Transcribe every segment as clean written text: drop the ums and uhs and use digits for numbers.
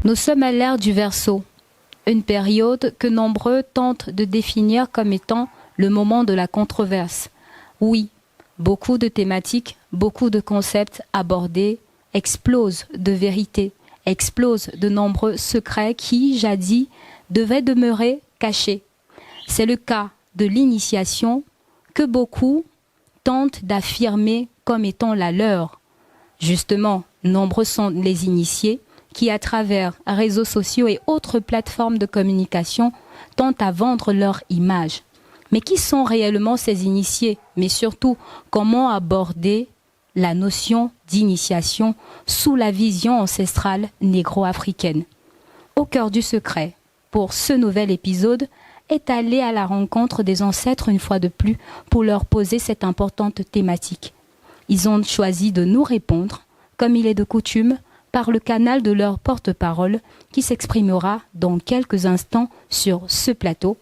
Nous sommes à l'ère du Verseau, une période que nombreux tentent de définir comme étant le moment de la controverse. Oui, beaucoup de thématiques, beaucoup de concepts abordés explosent de vérités, explosent de nombreux secrets qui, jadis, devaient demeurer cachés. C'est le cas de l'initiation que beaucoup tentent d'affirmer comme étant la leur. Justement, nombreux sont les initiés qui, à travers réseaux sociaux et autres plateformes de communication, tentent à vendre leur image. Mais qui sont réellement ces initiés? Mais surtout, comment aborder la notion d'initiation sous la vision ancestrale négro-africaine? Au cœur du secret, pour ce nouvel épisode, est aller à la rencontre des ancêtres une fois de plus pour leur poser cette importante thématique. Ils ont choisi de nous répondre, comme il est de coutume, par le canal de leur porte-parole qui s'exprimera dans quelques instants sur ce plateau.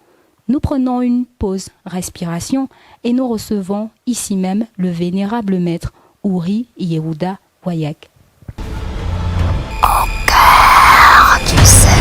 Nous prenons une pause respiration et nous recevons ici même le vénérable maître Ouri Yehuda Wayak. Au cœur du secret.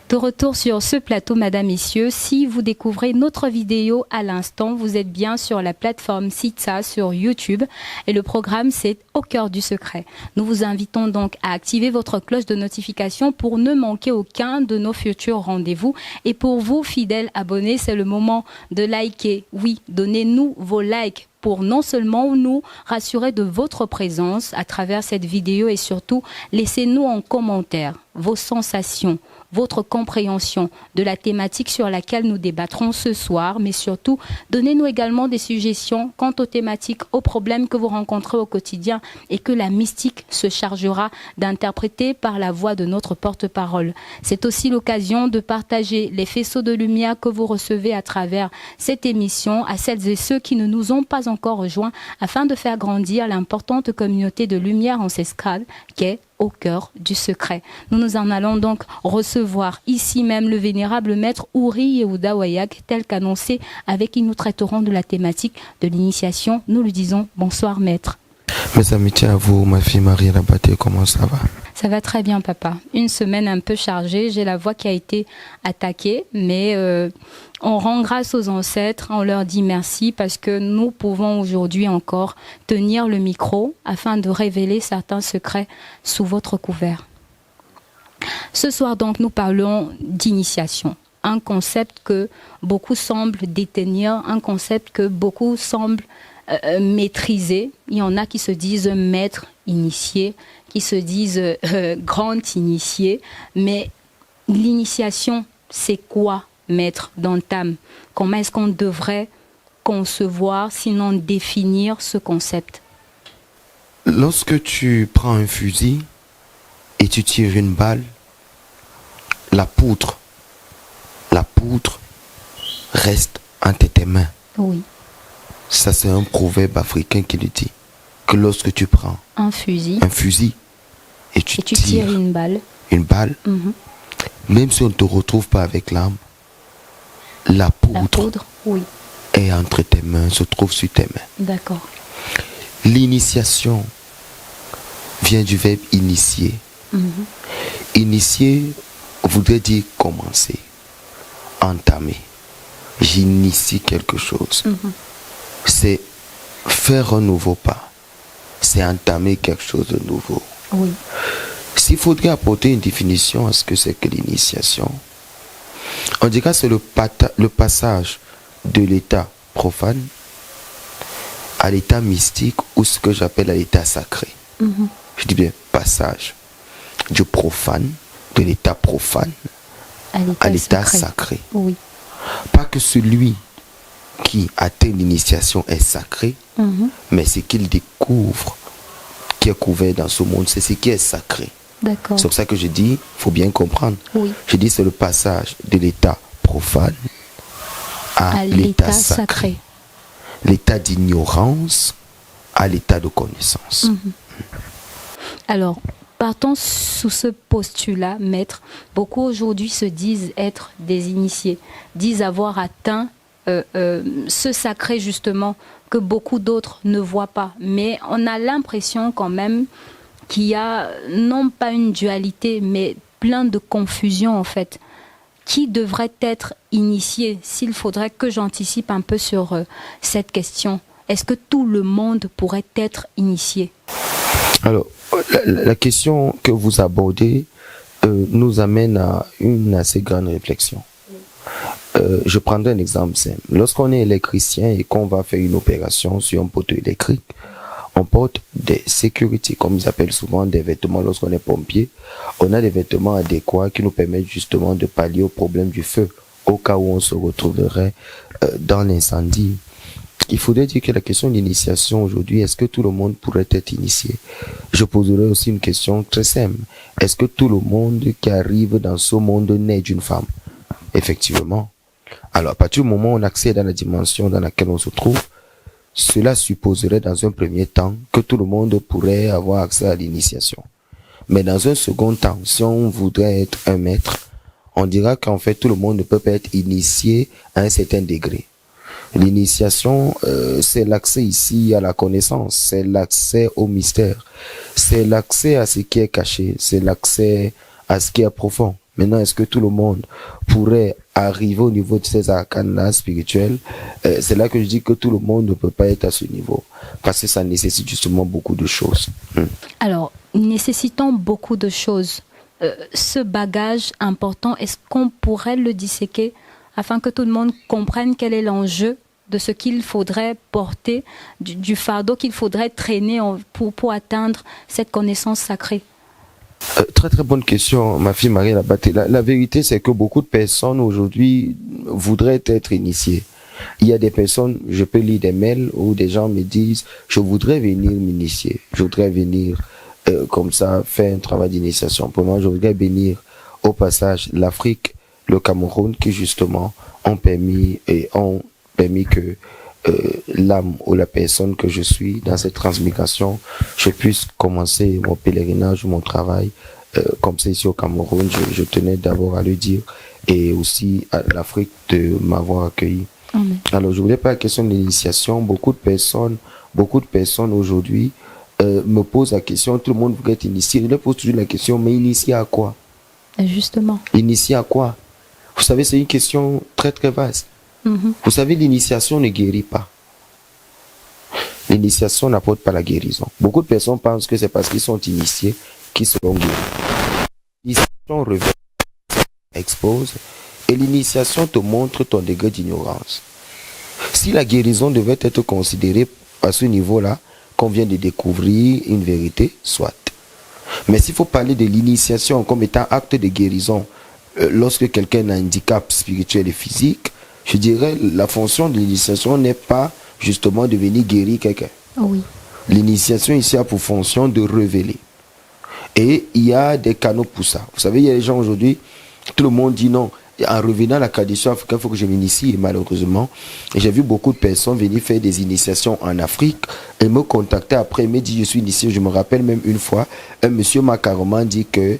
De retour sur ce plateau, mesdames, messieurs, si vous découvrez notre vidéo à l'instant, vous êtes bien sur la plateforme Sitsa sur YouTube et le programme c'est Au cœur du secret. Nous vous invitons donc à activer votre cloche de notification pour ne manquer aucun de nos futurs rendez-vous. Et pour vous, fidèles abonnés, c'est le moment de liker. Oui, donnez-nous vos likes pour non seulement nous rassurer de votre présence à travers cette vidéo et surtout laissez-nous en commentaire vos sensations, votre compréhension de la thématique sur laquelle nous débattrons ce soir, mais surtout, donnez-nous également des suggestions quant aux thématiques, aux problèmes que vous rencontrez au quotidien et que la mystique se chargera d'interpréter par la voix de notre porte-parole. C'est aussi l'occasion de partager les faisceaux de lumière que vous recevez à travers cette émission à celles et ceux qui ne nous ont pas encore rejoints afin de faire grandir l'importante communauté de lumière ancestrale qu'est Au cœur du secret. Nous en allons donc recevoir ici même le vénérable maître Ouri Yehuda Wayak, tel qu'annoncé, avec qui nous traiterons de la thématique de l'initiation. Nous lui disons bonsoir maître. Mes amitiés à vous, ma fille Marie Rabaté, comment ça va? Ça va très bien papa. Une semaine un peu chargée, j'ai la voix qui a été attaquée, mais on rend grâce aux ancêtres, on leur dit merci parce que nous pouvons aujourd'hui encore tenir le micro afin de révéler certains secrets sous votre couvert. Ce soir donc nous parlons d'initiation, un concept que beaucoup semblent détenir, un concept que beaucoup semblent maîtriser. Il y en a qui se disent maîtres initiés, qui se disent grand initiés, mais l'initiation c'est quoi? Maître d'entame, comment est-ce qu'on devrait concevoir, sinon définir ce concept? Lorsque tu prends un fusil et tu tires une balle, la poudre reste entre tes mains. Oui. Ça c'est un proverbe africain qui le dit, que lorsque tu prends un fusil et tu tires une balle, même si on ne te retrouve pas avec l'arme, la poudre oui, est entre tes mains, se trouve sur tes mains. D'accord. L'initiation vient du verbe initier. Initier voudrait dire commencer, entamer. J'initie quelque chose. C'est faire un nouveau pas. C'est entamer quelque chose de nouveau. Oui. S'il faudrait apporter une définition à ce que c'est que l'initiation, on dirait que c'est le passage de l'état profane à l'état mystique ou ce que j'appelle à l'état sacré. Je dis bien passage du profane, de l'état profane à l'état sacré. Oui. Pas que celui qui atteint l'initiation est sacré, mais ce qu'il découvre qui est couvert dans ce monde, c'est ce qui est sacré. D'accord. C'est pour ça que je dis, il faut bien comprendre. Oui. Je dis c'est le passage de l'état profane à l'état sacré. L'état d'ignorance à l'état de connaissance. Alors, partons sous ce postulat, maître. Beaucoup aujourd'hui se disent être des initiés, disent avoir atteint ce sacré justement que beaucoup d'autres ne voient pas. Mais on a l'impression quand même qu'il y a non pas une dualité, mais plein de confusion en fait. Qui devrait être initié? S'il faudrait que j'anticipe un peu sur cette question, est-ce que tout le monde pourrait être initié? Alors, la question que vous abordez nous amène à une assez grande réflexion. Je prendrai un exemple simple. Lorsqu'on est électricien et qu'on va faire une opération sur un poteau électrique, on porte des sécurités, comme ils appellent souvent des vêtements lorsqu'on est pompier. On a des vêtements adéquats qui nous permettent justement de pallier au problème du feu, au cas où on se retrouverait dans l'incendie. Il faudrait dire que la question d'initiation aujourd'hui, est-ce que tout le monde pourrait être initié? Je poserai aussi une question très simple. Est-ce que tout le monde qui arrive dans ce monde naît d'une femme? Effectivement. Alors, à partir du moment où on accède à la dimension dans laquelle on se trouve, cela supposerait dans un premier temps que tout le monde pourrait avoir accès à l'initiation. Mais dans un second temps, si on voudrait être un maître, on dira qu'en fait tout le monde ne peut pas être initié à un certain degré. L'initiation, c'est l'accès ici à la connaissance, c'est l'accès au mystère, c'est l'accès à ce qui est caché, c'est l'accès à ce qui est profond. Maintenant, est-ce que tout le monde pourrait arriver au niveau de ces arcanes-là spirituels? C'est là que je dis que tout le monde ne peut pas être à ce niveau, parce que ça nécessite justement beaucoup de choses. Alors, nécessitant beaucoup de choses, ce bagage important, est-ce qu'on pourrait le disséquer afin que tout le monde comprenne quel est l'enjeu de ce qu'il faudrait porter, du fardeau qu'il faudrait traîner pour atteindre cette connaissance sacrée? Très très bonne question, ma fille Marie Labaté. La vérité, c'est que beaucoup de personnes aujourd'hui voudraient être initiées. Il y a des personnes, je peux lire des mails où des gens me disent, je voudrais venir m'initier, je voudrais venir comme ça faire un travail d'initiation. Pour moi, je voudrais venir au passage l'Afrique, le Cameroun, qui justement ont permis que l'âme ou la personne que je suis dans cette transmigration, je puisse commencer mon pèlerinage ou mon travail comme c'est ici au Cameroun. Je tenais d'abord à le dire, et aussi à l'Afrique de m'avoir accueilli. Alors je voulais pas la question de l'initiation. Beaucoup de personnes aujourd'hui me posent la question, tout le monde voudrait être initié. Je leur pose toujours la question, mais initié à quoi? Justement. Initié à quoi? Vous savez, c'est une question très très vaste. Vous savez, l'initiation ne guérit pas. L'initiation n'apporte pas la guérison. Beaucoup de personnes pensent que c'est parce qu'ils sont initiés qu'ils seront guéris. L'initiation révèle, expose, et l'initiation te montre ton degré d'ignorance. Si la guérison devait être considérée à ce niveau-là, qu'on vient de découvrir une vérité, soit. Mais s'il faut parler de l'initiation comme étant acte de guérison, lorsque quelqu'un a un handicap spirituel et physique, je dirais la fonction de l'initiation n'est pas justement de venir guérir quelqu'un. Oui. L'initiation ici a pour fonction de révéler. Et il y a des canaux pour ça. Vous savez, il y a des gens aujourd'hui, tout le monde dit non. En revenant à la tradition africaine, il faut que je m'initie. Et malheureusement, j'ai vu beaucoup de personnes venir faire des initiations en Afrique et me contacter après, me dit je suis initié. Je me rappelle même une fois, un monsieur m'a carrément dit que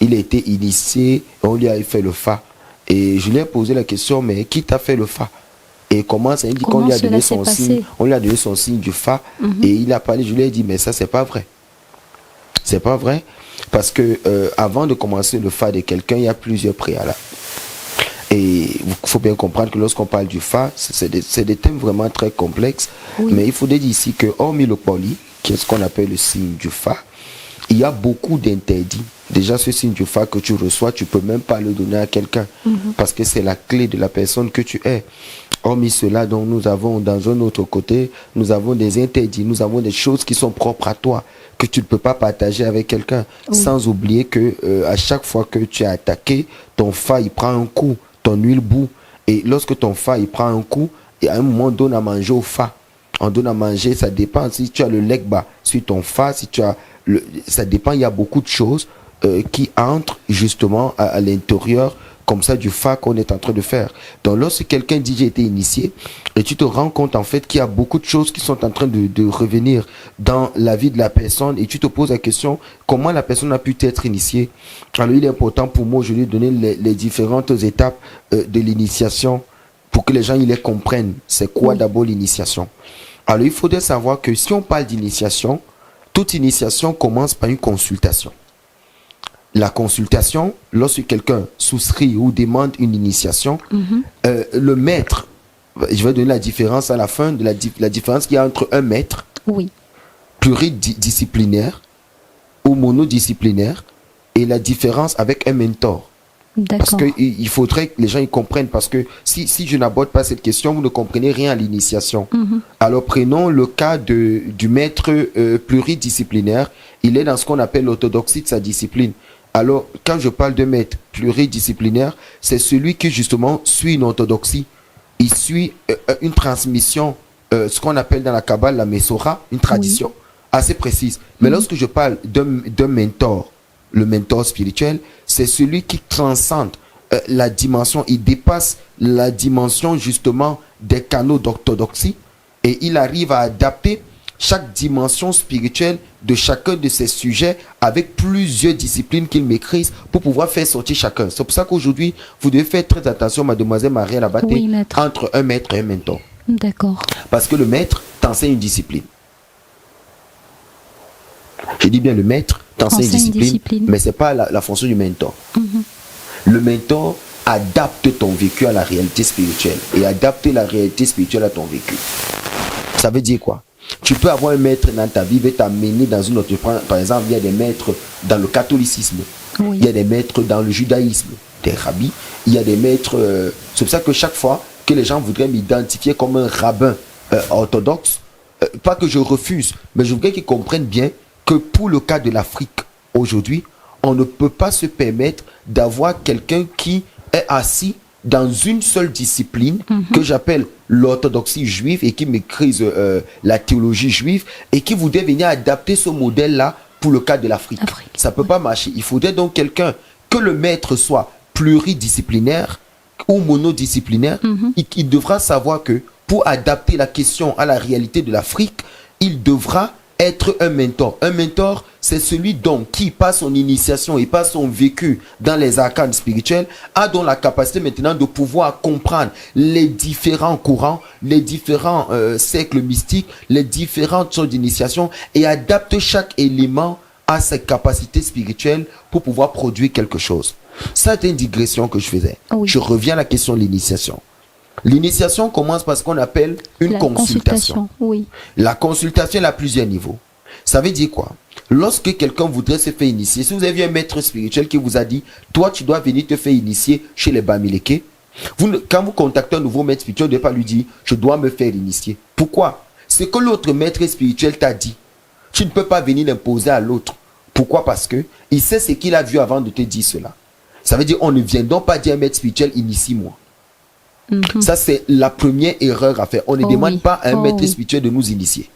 il a été initié et on lui a fait le fa. Et je lui ai posé la question, mais qui t'a fait le fa? Et comment ça? Il dit qu'on lui a donné son signe, on lui a donné son signe du fa, et il a parlé. Je lui ai dit, mais ça c'est pas vrai. C'est pas vrai, parce que avant de commencer le fa de quelqu'un, il y a plusieurs préalables. Et il faut bien comprendre que lorsqu'on parle du fa, c'est des thèmes vraiment très complexes. Oui. Mais il faut dire ici que hormis le poli, qui est ce qu'on appelle le signe du fa, il y a beaucoup d'interdits. Déjà, ce signe du fa que tu reçois, tu ne peux même pas le donner à quelqu'un, parce que c'est la clé de la personne que tu es. Hormis cela, donc, nous avons dans un autre côté, nous avons des interdits, nous avons des choses qui sont propres à toi, que tu ne peux pas partager avec quelqu'un, sans oublier que à chaque fois que tu es attaqué, ton fa, il prend un coup, ton huile bout. Et lorsque ton fa, il prend un coup, et à un moment, on donne à manger au fa. On donne à manger, ça dépend. Si tu as le legba sur ton fa, si tu as ça dépend, il y a beaucoup de choses qui entrent justement à l'intérieur comme ça du fa qu'on est en train de faire. Donc lorsque quelqu'un dit j'ai été initié, et tu te rends compte en fait qu'il y a beaucoup de choses qui sont en train de revenir dans la vie de la personne, et tu te poses la question comment la personne a pu être initiée. Alors il est important pour moi aujourd'hui de donner les différentes étapes de l'initiation pour que les gens ils les comprennent. C'est quoi d'abord l'initiation? Alors il faudrait savoir que si on parle d'initiation, toute initiation commence par une consultation. La consultation, lorsque quelqu'un souscrit ou demande une initiation, le maître, je vais donner la différence à la fin de la différence qu'il y a entre un maître pluridisciplinaire ou monodisciplinaire et la différence avec un mentor. Parce qu'il faudrait que les gens y comprennent, parce que si je n'aborde pas cette question, vous ne comprenez rien à l'initiation. Alors prenons le cas du maître pluridisciplinaire. Il est dans ce qu'on appelle l'orthodoxie de sa discipline. Alors quand je parle de maître pluridisciplinaire, c'est celui qui justement suit une orthodoxie. Il suit une transmission, ce qu'on appelle dans la Kabbale la Mesora, une tradition assez précise. Mais lorsque je parle d'un mentor, le mentor spirituel, c'est celui qui transcende la dimension, il dépasse la dimension justement des canaux d'orthodoxie et il arrive à adapter chaque dimension spirituelle de chacun de ces sujets avec plusieurs disciplines qu'il maîtrise pour pouvoir faire sortir chacun. C'est pour ça qu'aujourd'hui, vous devez faire très attention, mademoiselle Marielle Abaté, entre un maître et un mentor. D'accord. Parce que le maître t'enseigne une discipline. Je dis bien le maître t'enseigne une discipline, mais ce n'est pas la fonction du mentor. Le mentor adapte ton vécu à la réalité spirituelle et adapte la réalité spirituelle à ton vécu. Ça veut dire quoi? Tu peux avoir un maître dans ta vie, il va t'amener dans une autre. Par exemple, il y a des maîtres dans le catholicisme, il y a des maîtres dans le judaïsme, des rabbis, il y a des maîtres. C'est pour ça que chaque fois que les gens voudraient m'identifier comme un rabbin orthodoxe, pas que je refuse, mais je voudrais qu'ils comprennent bien que pour le cas de l'Afrique aujourd'hui, on ne peut pas se permettre d'avoir quelqu'un qui est assis dans une seule discipline que j'appelle l'orthodoxie juive et qui maîtrise la théologie juive et qui voudrait venir adapter ce modèle-là pour le cas de l'Afrique. Ça ne peut pas marcher. Il faudrait donc quelqu'un, que le maître soit pluridisciplinaire ou monodisciplinaire, il devra savoir que pour adapter la question à la réalité de l'Afrique, il devra être un mentor. Un mentor, c'est celui donc qui, par son initiation et par son vécu dans les arcanes spirituels, a donc la capacité maintenant de pouvoir comprendre les différents courants, les différents cercles mystiques, les différentes sortes d'initiation et adapte chaque élément à ses capacités spirituelles pour pouvoir produire quelque chose. Ça, c'est une digression que je faisais. Je reviens à la question de l'initiation. L'initiation commence par ce qu'on appelle une consultation. La consultation, elle a plusieurs niveaux. Ça veut dire quoi? Lorsque quelqu'un voudrait se faire initier, si vous avez un maître spirituel qui vous a dit, toi tu dois venir te faire initier chez les Bamileke, quand vous contactez un nouveau maître spirituel, vous ne devez pas lui dire, je dois me faire initier. Pourquoi? C'est que l'autre maître spirituel t'a dit. Tu ne peux pas venir l'imposer à l'autre. Pourquoi? Parce que il sait ce qu'il a vu avant de te dire cela. Ça veut dire, on ne vient donc pas dire à un maître spirituel, initie-moi. Ça, c'est la première erreur à faire. On ne demande pas à un maître spirituel de nous initier.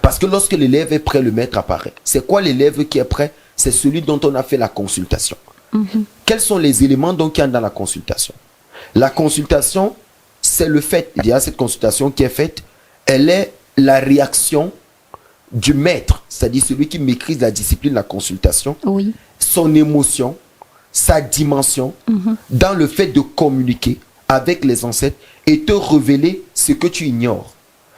Parce que lorsque l'élève est prêt, le maître apparaît. C'est quoi l'élève qui est prêt? C'est celui dont on a fait la consultation. Quels sont les éléments donc qu'il y a dans la consultation? La consultation, c'est le fait, il y a cette consultation qui est faite, elle est la réaction du maître, c'est-à-dire celui qui maîtrise la discipline de la consultation, son émotion, sa dimension, dans le fait de communiquer avec les ancêtres et te révéler ce que tu ignores.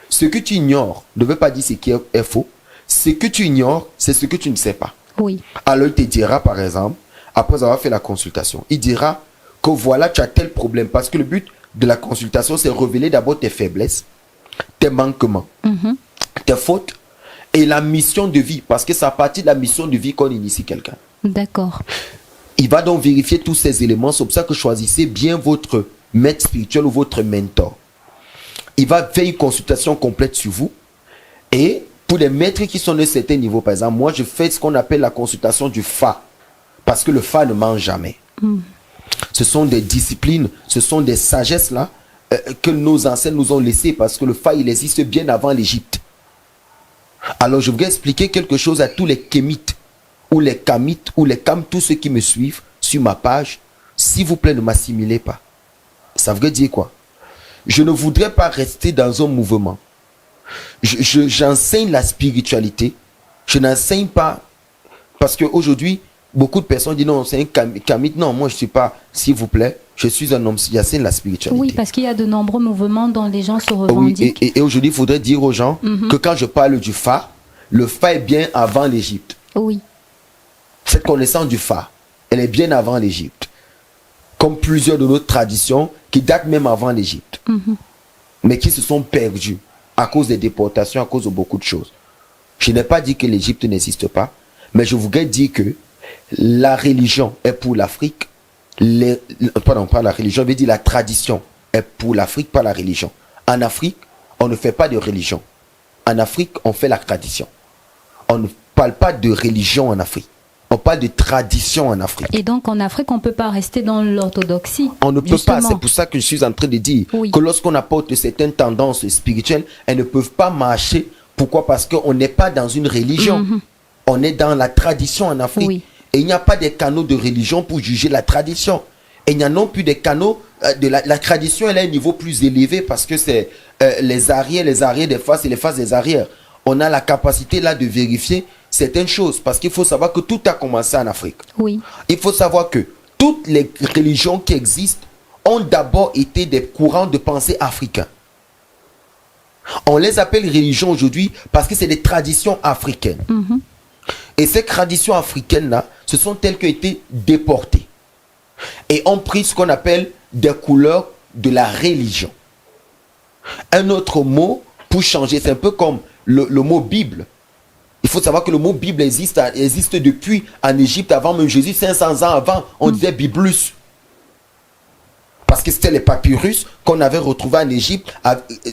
Ce que tu ignores ne veut pas dire ce qui est faux. Ce que tu ignores, c'est ce que tu ne sais pas. Alors il te dira, par exemple, après avoir fait la consultation, il dira que voilà, tu as tel problème. Parce que le but de la consultation, c'est révéler d'abord tes faiblesses, tes manquements, tes fautes et la mission de vie. Parce que c'est à partir de la mission de vie qu'on initie quelqu'un. D'accord. Il va donc vérifier tous ces éléments. C'est pour ça que choisissez bien votre maître spirituel ou votre mentor. Il va faire une consultation complète sur vous. Et pour les maîtres qui sont de certains niveaux, par exemple, moi je fais ce qu'on appelle la consultation du Fa. Parce que le Fa ne ment jamais. Ce sont des disciplines, ce sont des sagesses là que nos ancêtres nous ont laissées. Parce que le Fa, il existe bien avant l'Égypte. Alors je voudrais expliquer quelque chose à tous les kémites ou les kamites ou les kam, tous ceux qui me suivent sur ma page. S'il vous plaît, ne m'assimilez pas. Ça veut dire quoi? Je ne voudrais pas rester dans un mouvement. J'enseigne la spiritualité. Je n'enseigne pas. Parce qu'aujourd'hui, beaucoup de personnes disent non, c'est un kamite. Non, moi je ne suis pas, s'il vous plaît, je suis un homme. J'enseigne la spiritualité. Oui, parce qu'il y a de nombreux mouvements dont les gens se revendiquent. Oui, et aujourd'hui, il faudrait dire aux gens que quand je parle du Fa, le Fa est bien avant l'Égypte. Oui. Cette connaissance du Fa, elle est bien avant l'Égypte. Comme plusieurs de nos traditions qui datent même avant l'Égypte. Mais qui se sont perdues à cause des déportations, à cause de beaucoup de choses. Je n'ai pas dit que l'Égypte n'existe pas, mais je voudrais dire que la religion est pour l'Afrique. Pardon, pas la religion, je veux dire la tradition est pour l'Afrique, pas la religion. En Afrique, on ne fait pas de religion. En Afrique, on fait la tradition. On ne parle pas de religion en Afrique. On parle de tradition en Afrique. Et donc en Afrique, on ne peut pas rester dans l'orthodoxie. On ne peut pas. C'est pour ça que je suis en train de dire que lorsqu'on apporte certaines tendances spirituelles, elles ne peuvent pas marcher. Pourquoi? Parce qu'on n'est pas dans une religion. On est dans la tradition en Afrique. Et il n'y a pas de canaux de religion pour juger la tradition. Et il n'y a non plus des canaux de la tradition. Elle est à un niveau plus élevé parce que c'est les arrières des faces et les faces des arrières. On a la capacité là de vérifier certaines choses parce qu'il faut savoir que tout a commencé en Afrique. Il faut savoir que toutes les religions qui existent ont d'abord été des courants de pensée africains. On les appelle religions aujourd'hui parce que c'est des traditions africaines. Et ces traditions africaines-là, ce sont telles qui ont été déportées et ont pris ce qu'on appelle des couleurs de la religion. Un autre mot pour changer, c'est un peu comme le mot Bible. Il faut savoir que le mot Bible existe depuis en Égypte, avant même Jésus, 500 ans avant, on disait Biblus. Parce que c'était les papyrus qu'on avait retrouvés en Égypte.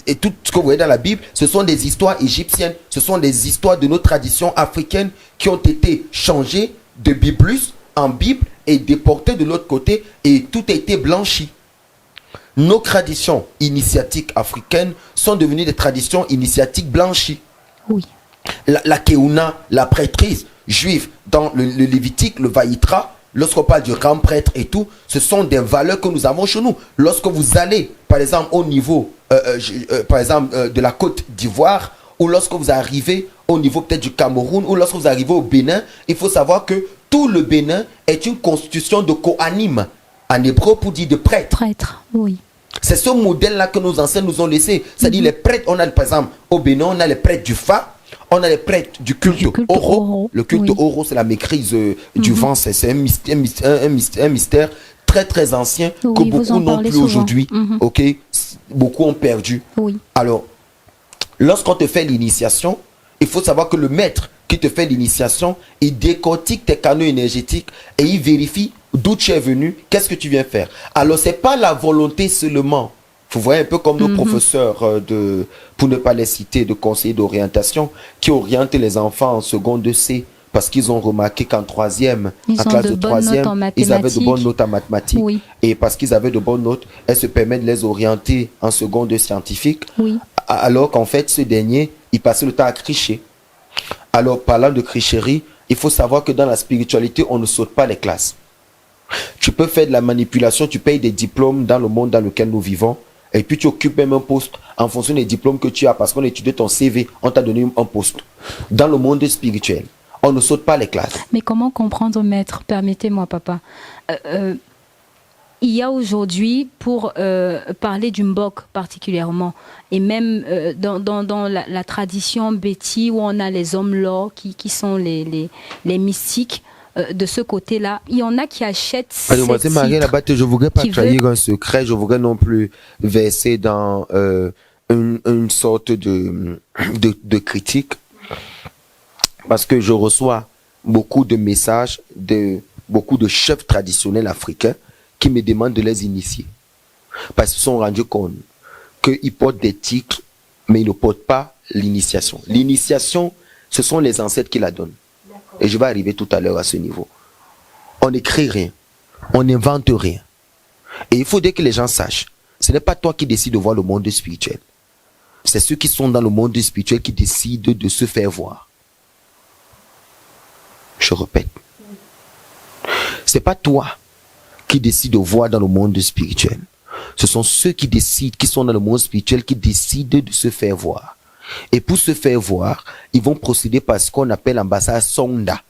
Et tout ce que vous voyez dans la Bible, ce sont des histoires égyptiennes. Ce sont des histoires de nos traditions africaines qui ont été changées de Biblus en Bible et déportées de l'autre côté. Et tout a été blanchi. Nos traditions initiatiques africaines sont devenues des traditions initiatiques blanchies. La Keuna, la prêtrise juive dans le Lévitique, le Vaïtra, lorsqu'on parle du grand prêtre et tout, ce sont des valeurs que nous avons chez nous. Lorsque vous allez, par exemple, au niveau de la Côte d'Ivoire, ou lorsque vous arrivez au niveau peut-être du Cameroun, ou lorsque vous arrivez au Bénin, il faut savoir que tout le Bénin est une constitution de Kohanim, en hébreu pour dire de prêtre. C'est ce modèle-là que nos anciens nous ont laissé. C'est-à-dire les prêtres, on a par exemple au Bénin, on a les prêtres du Fa, on a les prêtres du culte Oro. Le culte Oro, c'est la maîtrise du vent. C'est un mystère très très ancien que beaucoup n'ont plus aujourd'hui. Beaucoup ont perdu. Alors, lorsqu'on te fait l'initiation, il faut savoir que le maître qui te fait l'initiation, il décortique tes canaux énergétiques et il vérifie d'où tu es venu, qu'est-ce que tu viens faire. Alors, ce n'est pas la volonté seulement. Vous voyez un peu comme nos professeurs pour ne pas les citer, de conseillers d'orientation, qui orientent les enfants en seconde C parce qu'ils ont remarqué qu'en troisième, en classe de troisième, ils avaient de bonnes notes en mathématiques. Et parce qu'ils avaient de bonnes notes, elles se permettent de les orienter en seconde scientifique. Alors qu'en fait, ce dernier, il passait le temps à tricher. Alors, parlant de tricherie, il faut savoir que dans la spiritualité, on ne saute pas les classes. Tu peux faire de la manipulation, tu payes des diplômes dans le monde dans lequel nous vivons, et puis tu occupes même un poste en fonction des diplômes que tu as, parce qu'on a étudié ton CV, on t'a donné un poste. Dans le monde spirituel, on ne saute pas les classes. Mais comment comprendre, maître? Permettez-moi, papa. Il y a aujourd'hui, pour parler du Mbok particulièrement, et même dans la tradition Béti, où on a les hommes lors qui sont les mystiques, de ce côté-là, il y en a qui achètent ces titres. Je ne voudrais pas trahir un secret, je voudrais non plus verser dans une sorte de critique, parce que je reçois beaucoup de messages de beaucoup de chefs traditionnels africains qui me demandent de les initier. Parce qu'ils se sont rendus compte qu'ils portent des titres, mais ils ne portent pas l'initiation. L'initiation, ce sont les ancêtres qui la donnent. Et je vais arriver tout à l'heure à ce niveau. On n'écrit rien. On n'invente rien. Et il faudrait que les gens sachent. Ce n'est pas toi qui décides de voir le monde spirituel. C'est ceux qui sont dans le monde spirituel qui décident de se faire voir. Je répète. Ce n'est pas toi qui décides de voir dans le monde spirituel. Ce sont ceux qui décident, qui sont dans le monde spirituel, qui décident de se faire voir. Et pour se faire voir, ils vont procéder par ce qu'on appelle l'ambassade sonda,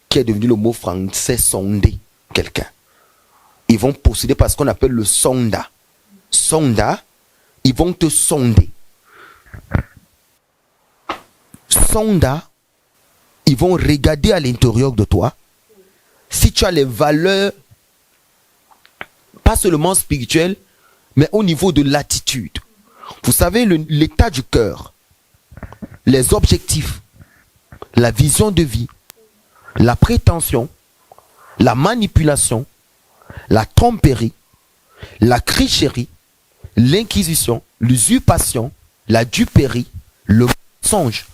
qui est devenu le mot français sonder quelqu'un. Ils vont procéder par ce qu'on appelle le sonda. Sonda, ils vont te sonder. Sonda, ils vont regarder à l'intérieur de toi si tu as les valeurs, pas seulement spirituelles, mais au niveau de l'attitude. Vous savez, l'état du cœur, les objectifs, la vision de vie, la prétention, la manipulation, la tromperie, la tricherie, l'inquisition, l'usurpation, la duperie, le mensonge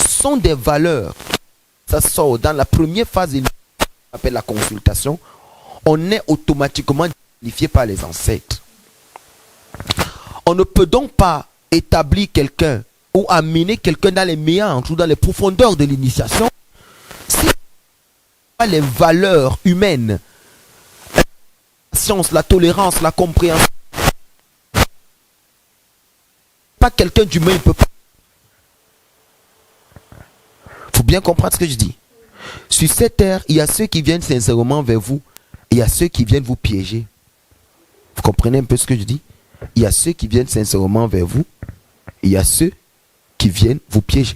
sont des valeurs. Ça sort dans la première phase de appelle la consultation. On est automatiquement qualifié par les ancêtres. On ne peut donc pas établir quelqu'un ou amener quelqu'un dans les méandres ou dans les profondeurs de l'initiation si les valeurs humaines, la science, la tolérance, la compréhension. Pas quelqu'un d'humain, il peut pas. Faut bien comprendre ce que je dis. Sur cette terre, il y a ceux qui viennent sincèrement vers vous et il y a ceux qui viennent vous piéger. Vous comprenez un peu ce que je dis? Il y a ceux qui viennent sincèrement vers vous et il y a ceux qui viennent vous piéger.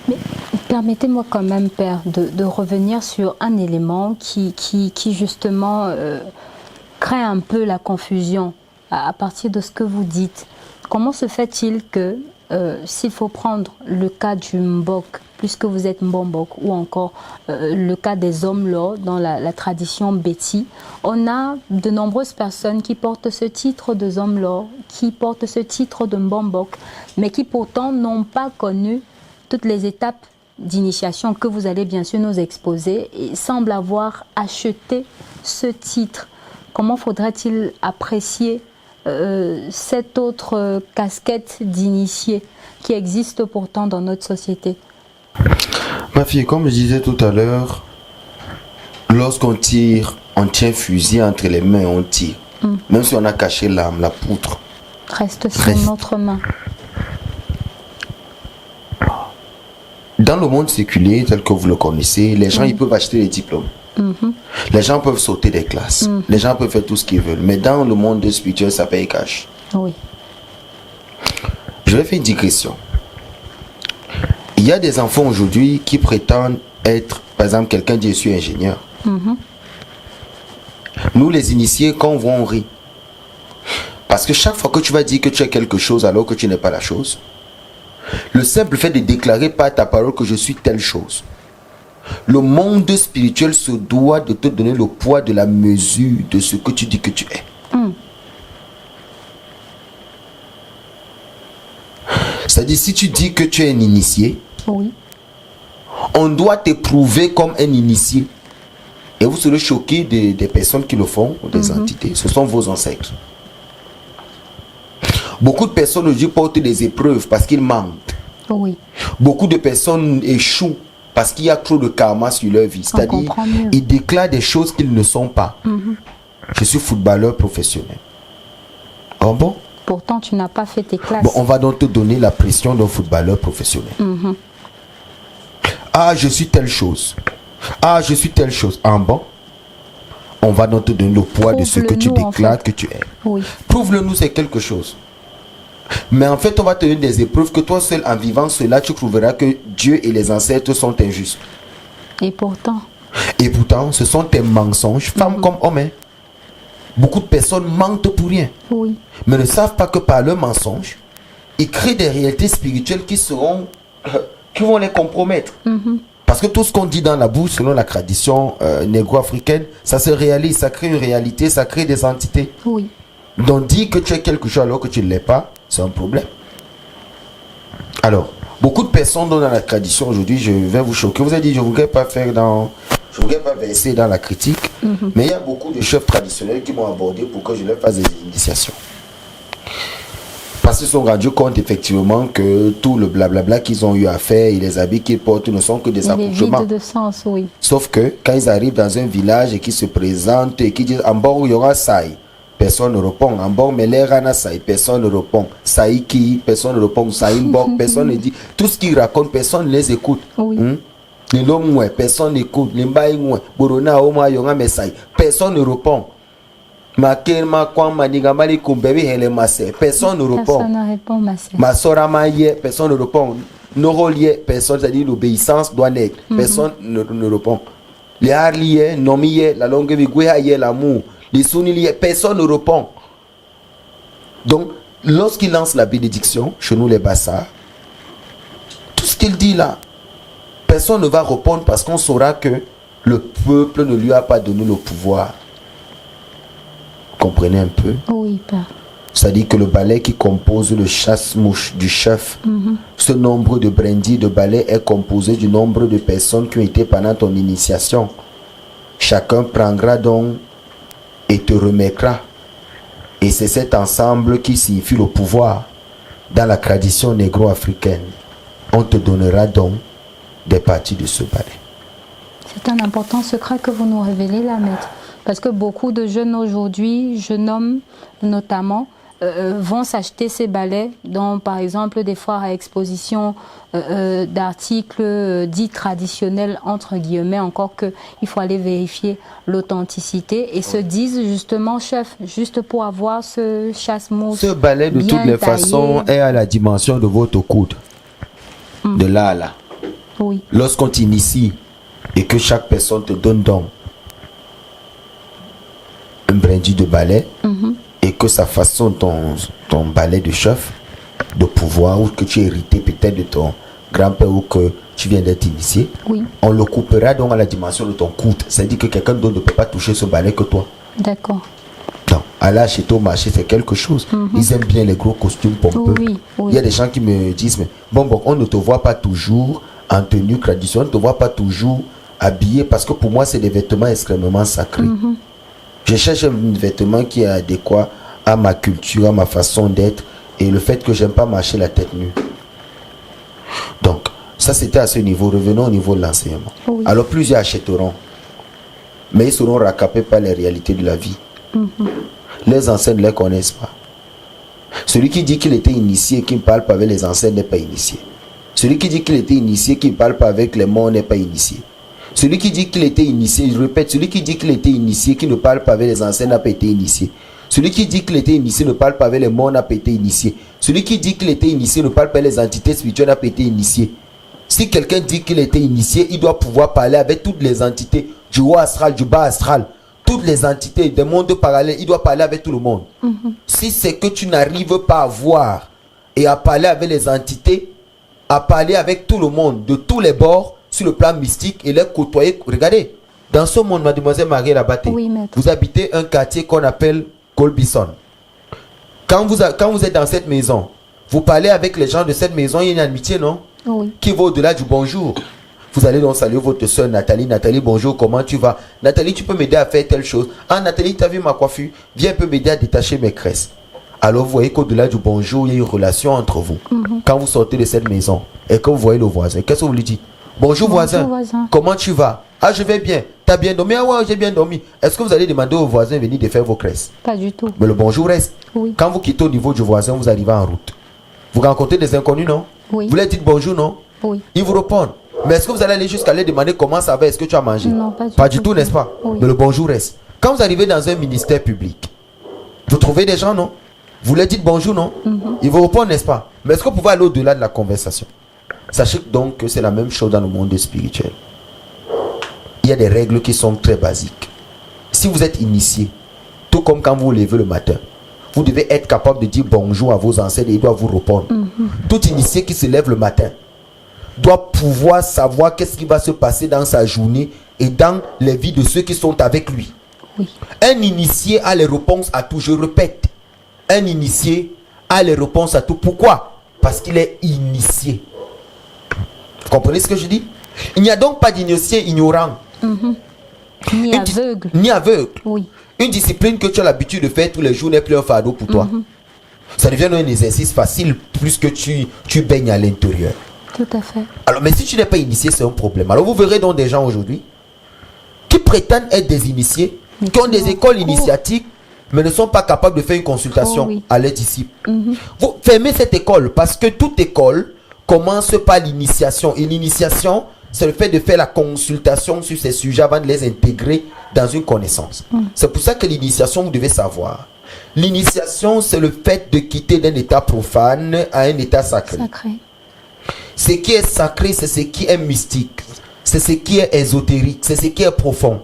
Mais permettez-moi quand même, Père, de revenir sur un élément qui justement crée un peu la confusion à partir de ce que vous dites. Comment se fait-il que, s'il faut prendre le cas du Mbok, puisque vous êtes Mbombok, ou encore le cas des hommes-là dans la tradition Béti, on a de nombreuses personnes qui portent ce titre de hommes-là, qui portent ce titre de Mbombok, mais qui pourtant n'ont pas connu toutes les étapes d'initiation que vous allez bien sûr nous exposer et semblent avoir acheté ce titre. Comment faudrait-il apprécier cette autre casquette d'initié qui existe pourtant dans notre société? Ma fille, comme je disais tout à l'heure, lorsqu'on tire, on tient un fusil entre les mains, on tire. Même si on a caché l'arme, la poutre reste sur notre main. Dans le monde séculier tel que vous le connaissez, les gens ils peuvent acheter des diplômes. Les gens peuvent sauter des classes. Les gens peuvent faire tout ce qu'ils veulent. Mais dans le monde spirituel, ça paye cash. Oui. Je vais faire une digression. Il y a des enfants aujourd'hui qui prétendent être, par exemple, quelqu'un dit je suis ingénieur. Nous, les initiés, quand on voit, on rit. Parce que chaque fois que tu vas dire que tu es quelque chose alors que tu n'es pas la chose, le simple fait de déclarer par ta parole que je suis telle chose, le monde spirituel se doit de te donner le poids de la mesure de ce que tu dis que tu es. C'est-à-dire, si tu dis que tu es un initié, on doit t'éprouver comme un initié. Et vous serez choqués des personnes qui le font, des entités. Ce sont vos ancêtres. Beaucoup de personnes aujourd'hui portent des épreuves parce qu'ils mentent. Beaucoup de personnes échouent parce qu'il y a trop de karma sur leur vie. C'est-à-dire, ils déclarent des choses qu'ils ne sont pas. Je suis footballeur professionnel. Oh bon? Pourtant, tu n'as pas fait tes classes. Bon, on va donc te donner la pression d'un footballeur professionnel. Ah, je suis telle chose. Ah, je suis telle chose. Ah bon? On va donc te donner le poids de ce que tu déclares que tu es. Prouve-le nous, c'est quelque chose. Mais en fait, on va te donner des épreuves que toi seul, en vivant cela, tu trouveras que Dieu et les ancêtres sont injustes. Et pourtant, ce sont tes mensonges, femmes comme hommes. Beaucoup de personnes mentent pour rien. Mais ne savent pas que par leurs mensonges, ils créent des réalités spirituelles qui vont les compromettre. Parce que tout ce qu'on dit dans la bouche, selon la tradition négro-africaine, ça se réalise, ça crée une réalité, ça crée des entités. Donc dire que tu es quelque chose alors que tu ne l'es pas, c'est un problème. Alors, beaucoup de personnes dans la tradition aujourd'hui, je vais vous choquer. Vous avez dit, je ne voudrais pas verser dans la critique, mais il y a beaucoup de chefs traditionnels qui m'ont abordé pour que je leur fasse des initiations. Parce qu'ils se sont rendus compte effectivement que tout le blablabla qu'ils ont eu à faire et les habits qu'ils portent ne sont que des accouchements. de sens, Sauf que quand ils arrivent dans un village et qu'ils se présentent et qu'ils disent en bord il y aura Saï, personne ne répond. En bord mais les rana Saï, personne ne répond. Saï qui, personne ne répond. Saï Mbok, personne ne dit. Tout ce qu'ils racontent, personne ne les écoute. Les noms, personne n'écoute. Les mbaï, Borona, Oma, Yonga, Messaï, personne ne répond. Personne ne répond. Ma sora maye, personne ne répond. Norolier, personne, c'est-à-dire l'obéissance doit naître. Personne ne répond. Les Harliers, Nomier, la longue vie, l'amour. Les Souniliers, personne ne répond. Donc, lorsqu'il lance la bénédiction, chez nous les Bassards, tout ce qu'il dit là, personne ne va répondre parce qu'on saura que le peuple ne lui a pas donné le pouvoir. Vous comprenez un peu? Oui, Père. C'est-à-dire que le balai qui compose le chasse-mouche du chef, ce nombre de brindilles de balai est composé du nombre de personnes qui ont été pendant ton initiation. Chacun prendra donc et te remettra. Et c'est cet ensemble qui signifie le pouvoir dans la tradition négro-africaine. On te donnera donc des parties de ce balai. C'est un important secret que vous nous révélez là, maître. Parce que beaucoup de jeunes aujourd'hui, jeunes hommes notamment, vont s'acheter ces balais dans, par exemple, des foires à exposition d'articles dits traditionnels, entre guillemets, encore qu'il faut aller vérifier l'authenticité et se disent justement, chef, juste pour avoir ce chasse-mouche. Ce balai, de toutes les façons, est à la dimension de votre coude. De là à là. Oui. Lorsqu'on t'initie et que chaque personne te donne donc un brindille de balai, et que ça façonne ton balai de chef, de pouvoir, ou que tu as hérité peut-être de ton grand-père ou que tu viens d'être initié, on le coupera donc à la dimension de ton coude. C'est-à-dire que quelqu'un d'autre ne peut pas toucher ce balai que toi. D'accord. Non, aller acheter au marché, c'est quelque chose. Ils aiment bien les gros costumes pompeux. Il y a des gens qui me disent, mais bon, on ne te voit pas toujours en tenue traditionnelle, on ne te voit pas toujours habillé, parce que pour moi, c'est des vêtements extrêmement sacrés. Je cherche un vêtement qui est adéquat à ma culture, à ma façon d'être, et le fait que j'aime pas marcher la tête nue. Donc, ça c'était à ce niveau. Revenons au niveau de l'enseignement. Alors plusieurs achèteront, mais ils seront rattrapés par les réalités de la vie. Les anciens ne les connaissent pas. Celui qui dit qu'il était initié et qui ne parle pas avec les anciens n'est pas initié. Celui qui dit qu'il était initié, qui ne parle pas avec les morts n'est pas initié. Celui qui dit qu'il était initié, je répète, celui qui dit qu'il était initié, qui ne parle pas avec les anciens n'a pas été initié. Celui qui dit qu'il était initié, ne parle pas avec les morts, n'a pas été initié. Celui qui dit qu'il était initié, ne parle pas avec les entités spirituelles, n'a pas été initié. Si quelqu'un dit qu'il était initié, il doit pouvoir parler avec toutes les entités du haut astral, du bas astral, toutes les entités des mondes parallèles, il doit parler avec tout le monde. Si c'est que tu n'arrives pas à voir et à parler avec les entités, à parler avec tout le monde, de tous les bords, sur le plan mystique et les côtoyer. Regardez, dans ce monde, mademoiselle Marie Labaté, vous habitez un quartier qu'on appelle Colbison. Quand vous êtes dans cette maison, vous parlez avec les gens de cette maison, il y a une amitié, non? Qui va au-delà du bonjour. Vous allez donc saluer votre soeur Nathalie. Nathalie, bonjour, comment tu vas? Nathalie, tu peux m'aider à faire telle chose. Ah, Nathalie, tu as vu ma coiffure? Viens un peu m'aider à détacher mes tresses. Alors vous voyez qu'au-delà du bonjour, il y a une relation entre vous. Quand vous sortez de cette maison et que vous voyez le voisin, qu'est-ce que vous lui dites? Bonjour voisin, comment tu vas? Ah, je vais bien. T'as bien dormi? Ah ouais, j'ai bien dormi. Est-ce que vous allez demander au voisin de venir de faire vos tresses? Pas du tout. Mais le bonjour reste. Quand vous quittez au niveau du voisin, vous arrivez en route. Vous rencontrez des inconnus, non? Vous leur dites bonjour, non? Ils vous répondent. Mais est-ce que vous allez aller jusqu'à leur demander comment ça va? Est-ce que tu as mangé? Non, pas du tout, n'est-ce pas? Mais le bonjour reste. Quand vous arrivez dans un ministère public, vous trouvez des gens, non? Vous leur dites bonjour, non? Ils vous répondent, n'est-ce pas? Mais est-ce que vous pouvez aller au-delà de la conversation? Sachez donc que c'est la même chose dans le monde spirituel. Il y a des règles qui sont très basiques. Si vous êtes initié, tout comme quand vous vous levez le matin, vous devez être capable de dire bonjour à vos ancêtres et ils doivent vous répondre. Tout initié qui se lève le matin doit pouvoir savoir qu'est-ce qui va se passer dans sa journée et dans les vies de ceux qui sont avec lui. Un initié a les réponses à tout. Je répète, un initié a les réponses à tout. Pourquoi? Parce qu'il est initié. Vous comprenez ce que je dis? Il n'y a donc pas d'initié ignorant. Ni aveugle. Ni aveugle. Une discipline que tu as l'habitude de faire tous les jours n'est plus un fardeau pour toi. Ça devient un exercice facile plus que tu baignes à l'intérieur. Tout à fait. Alors, mais si tu n'es pas initié, c'est un problème. Alors, vous verrez donc des gens aujourd'hui qui prétendent être des initiés, qui ont des écoles initiatiques, mais ne sont pas capables de faire une consultation à leurs disciples. Vous fermez cette école parce que toute école commence par l'initiation. Et l'initiation, c'est le fait de faire la consultation sur ces sujets avant de les intégrer dans une connaissance. C'est pour ça que l'initiation, vous devez savoir. L'initiation, c'est le fait de quitter d'un état profane à un état sacré. Ce qui est sacré, c'est ce qui est mystique. C'est ce qui est ésotérique. C'est ce qui est profond.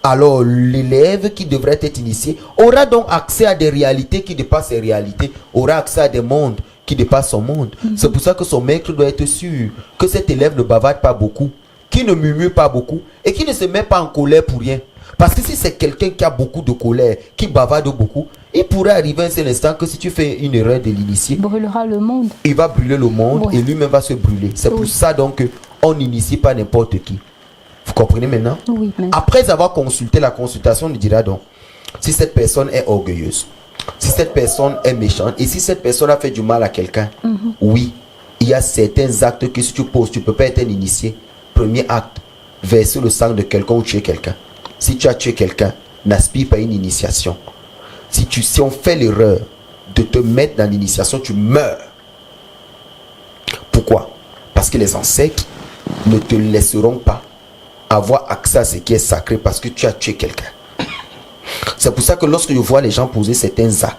Alors, l'élève qui devrait être initié aura donc accès à des réalités qui dépassent ses réalités. Aura accès à des mondes qui dépassent son monde. C'est pour ça que son maître doit être sûr que cet élève ne bavarde pas beaucoup, qui ne murmure pas beaucoup et qui ne se met pas en colère pour rien. Parce que si c'est quelqu'un qui a beaucoup de colère, qui bavarde beaucoup, il pourrait arriver un seul instant que si tu fais une erreur de l'initié, Brûlera le monde. il va brûler le monde Ouais. et lui-même va se brûler. C'est pour ça donc qu'on n'initie pas n'importe qui. Vous comprenez maintenant? Oui, mais Après avoir consulté, la consultation nous dira donc si cette personne est orgueilleuse, si cette personne est méchante et si cette personne a fait du mal à quelqu'un. Oui, il y a certains actes que si tu poses, tu ne peux pas être un initié. Premier acte, verser le sang de quelqu'un ou tuer quelqu'un. Si tu as tué quelqu'un, n'aspire pas à une initiation. Si on fait l'erreur de te mettre dans l'initiation, tu meurs. Pourquoi? Parce que les ancêtres ne te laisseront pas avoir accès à ce qui est sacré parce que tu as tué quelqu'un. C'est pour ça que lorsque je vois les gens poser certains actes,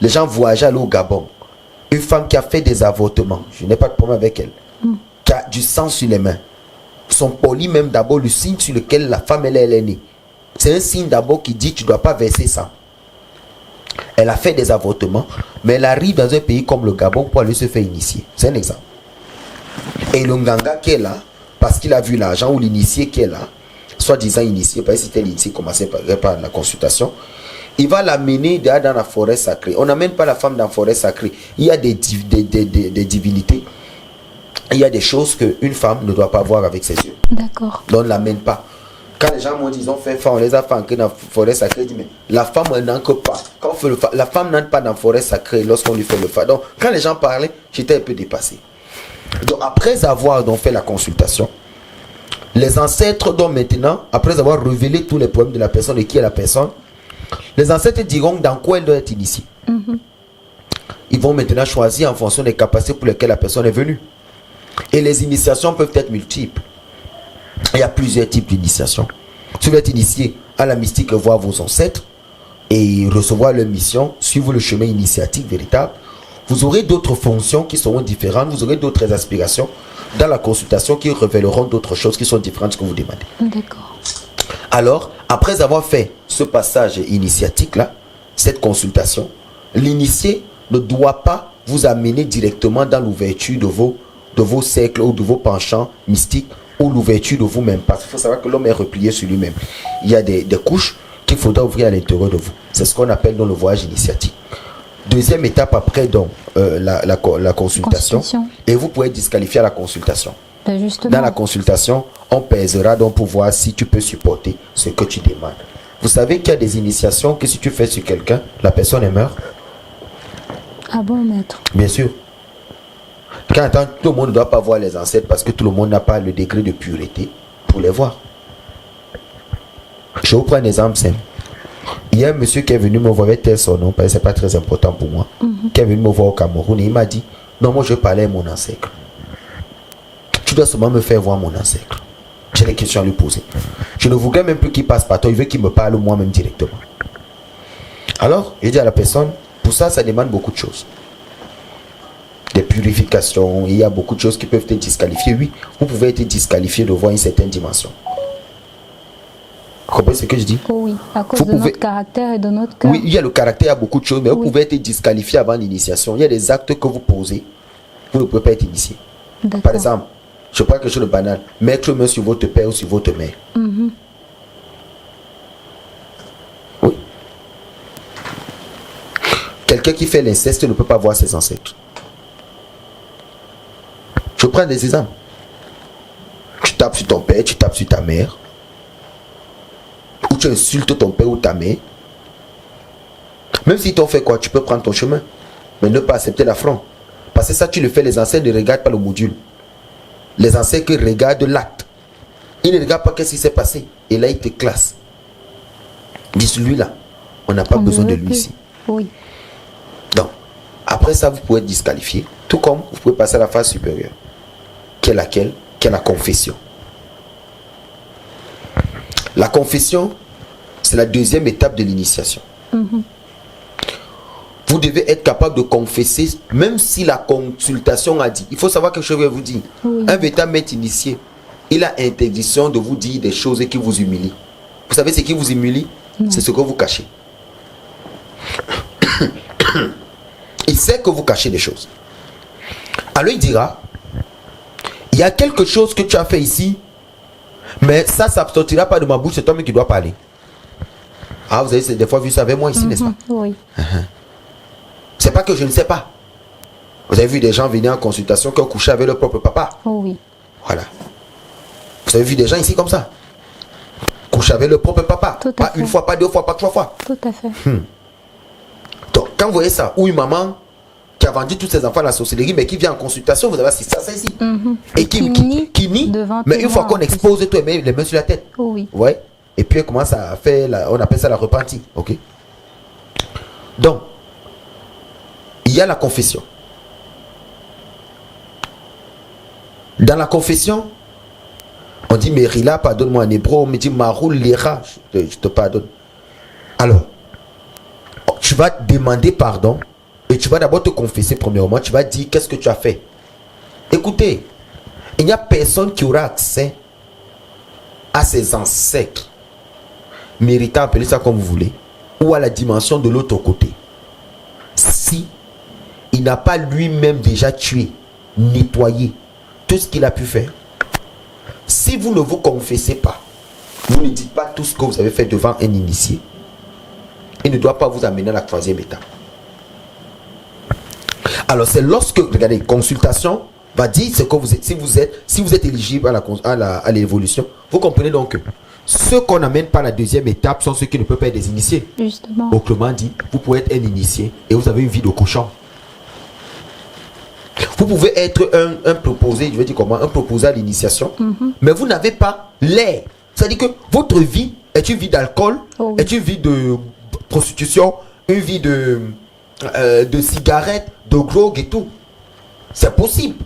les gens voyager aller au Gabon, une femme qui a fait des avortements, je n'ai pas de problème avec elle, qui a du sang sur les mains, son poli même d'abord le signe sur lequel la femme elle est née. C'est un signe d'abord qui dit tu ne dois pas verser ça. Elle a fait des avortements, mais elle arrive dans un pays comme le Gabon pour aller se faire initier. C'est un exemple. Et le Nganga qui est là, parce qu'il a vu l'argent, ou l'initié qui est là, soi-disant initié, parce que c'était l'initié commencé par la consultation, il va l'amener dans la forêt sacrée. On n'amène pas la femme dans la forêt sacrée. Il y a des divinités. Il y a des choses qu'une femme ne doit pas voir avec ses yeux. d'accord. Donc on ne l'amène pas. Quand les gens m'ont dit, ils ont fait on les a fait entrer dans la forêt sacrée, je dis, mais la femme, elle n'entre pas. Quand on fait la femme n'entre pas dans la forêt sacrée lorsqu'on lui fait le fa. Donc, quand les gens parlaient, j'étais un peu dépassé. Donc, après avoir donc fait la consultation, les ancêtres, donc maintenant, après avoir révélé tous les problèmes de la personne et qui est la personne, les ancêtres diront dans quoi elle doit être initiée. Ils vont maintenant choisir en fonction des capacités pour lesquelles la personne est venue. Et les initiations peuvent être multiples. Il y a plusieurs types d'initiation. Si vous êtes initié à la mystique, voir vos ancêtres et recevoir leur mission, suivre le chemin initiatique véritable, vous aurez d'autres fonctions qui seront différentes, vous aurez d'autres aspirations dans la consultation qui révéleront d'autres choses qui sont différentes de ce que vous demandez. D'accord. Alors, après avoir fait ce passage initiatique-là, cette consultation, l'initié ne doit pas vous amener directement dans l'ouverture de vos cercles ou de vos penchants mystiques ou l'ouverture de vous-même. Parce qu'il faut savoir que l'homme est replié sur lui-même. Il y a des couches qu'il faudra ouvrir à l'intérieur de vous. C'est ce qu'on appelle dans le voyage initiatique. Deuxième étape après donc, la consultation. Et vous pouvez disqualifier à la consultation. Ben justement. Dans la consultation, on pèsera donc pour voir si tu peux supporter ce que tu demandes. Vous savez qu'il y a des initiations que si tu fais sur quelqu'un, la personne meurt. Ah bon, maître? Bien sûr. Quand tout le monde ne doit pas voir les ancêtres parce que tout le monde n'a pas le degré de pureté pour les voir. Je vous prends un exemple simple. Il y a un monsieur qui est venu me voir avec tel son nom, parce que ce n'est pas très important pour moi, qui est venu me voir au Cameroun et il m'a dit, non, moi je parlais à mon ancêtre. Tu dois seulement me faire voir mon ancêtre. J'ai des questions à lui poser. Je ne voudrais même plus qu'il passe par toi, il veut qu'il me parle moi-même directement. Alors, j'ai dit à la personne, pour ça, ça demande beaucoup de choses. Des purifications, il y a beaucoup de choses qui peuvent être disqualifiées. Oui, vous pouvez être disqualifié de voir une certaine dimension. Vous comprenez ce que je dis? Oh oui, à cause de notre caractère et de notre cœur. Oui, il y a le caractère, il y a beaucoup de choses, mais vous pouvez être disqualifié avant l'initiation. Il y a des actes que vous posez, vous ne pouvez pas être initié. Par exemple, je prends quelque chose de banal, mettre main sur votre père ou sur votre mère. Oui. Quelqu'un qui fait l'inceste ne peut pas voir ses ancêtres. Je prends des exemples. Tu tapes sur ton père, tu tapes sur ta mère. Ou tu insultes ton père ou ta mère. Même si t'en fais quoi, tu peux prendre ton chemin. Mais ne pas accepter l'affront. Parce que ça, tu le fais, les ancêtres ne regardent pas le module. Les ancêtres regardent l'acte. Ils ne regardent pas qu'est-ce qui s'est passé. Et là, ils te classent. Ils disent, lui-là, on n'a pas besoin de lui ici. Oui. Donc, après ça, vous pouvez être disqualifié. Tout comme vous pouvez passer à la phase supérieure. Qui est laquelle? Qui est la confession. La confession, c'est la deuxième étape de l'initiation. Vous Vous devez être capable de confesser, même si la consultation a dit. Il faut savoir quelque chose que je vais vous dire. Oui. Un véritable maître initié, il a interdiction de vous dire des choses qui vous humilient. Vous savez ce qui vous humilie? C'est ce que vous cachez. Il sait que vous cachez des choses. Alors il dira, il y a quelque chose que tu as fait ici, mais ça ne sortira pas de ma bouche, c'est toi-même qui dois parler. Ah, vous avez des fois vu ça avec moi ici, n'est-ce pas? Oui. C'est pas que je ne sais pas. Vous avez vu des gens venir en consultation qui ont couché avec leur propre papa. Oui. Voilà. Vous avez vu des gens ici comme ça. Coucher avec leur propre papa. Tout à Pas fait. une fois, pas deux fois, pas trois fois. Tout à fait. Donc, quand vous voyez ça, ou une maman qui a vendu tous ses enfants à la sorcellerie, mais qui vient en consultation, vous avez assisté ça ici. Et qui nie, devant mais tout une le fois monde, qu'on en plus. expose tout, les mains sur la tête. Oui. Ouais. Et puis elle commence à faire, on appelle ça la repentie. Ok. Donc, il y a la confession. Dans la confession, on dit Merila, pardonne-moi en hébreu, on me dit Maroul Lira, je te pardonne. Alors, tu vas demander pardon et tu vas d'abord te confesser premièrement. Tu vas dire qu'est-ce que tu as fait. Écoutez, il n'y a personne qui aura accès à ses ancêtres, méritant, appelez ça comme vous voulez, ou à la dimension de l'autre côté, si il n'a pas lui-même déjà tué, nettoyé tout ce qu'il a pu faire. Si vous ne vous confessez pas, vous ne dites pas tout ce que vous avez fait devant un initié, il ne doit pas vous amener à la troisième étape. Alors c'est lorsque, regardez, consultation va dire ce que vous êtes, si vous êtes éligible à l'évolution, vous comprenez donc que ceux qu'on n'amène pas à la deuxième étape sont ceux qui ne peuvent pas être des initiés. Justement. Autrement dit, vous pouvez être un initié et vous avez une vie de cochon. Vous pouvez être un proposé, je vais dire comment, un proposé à l'initiation, mais vous n'avez pas l'air. C'est-à-dire que votre vie est une vie d'alcool, Oh oui. est une vie de prostitution, une vie de cigarettes, de drogue et tout. C'est possible.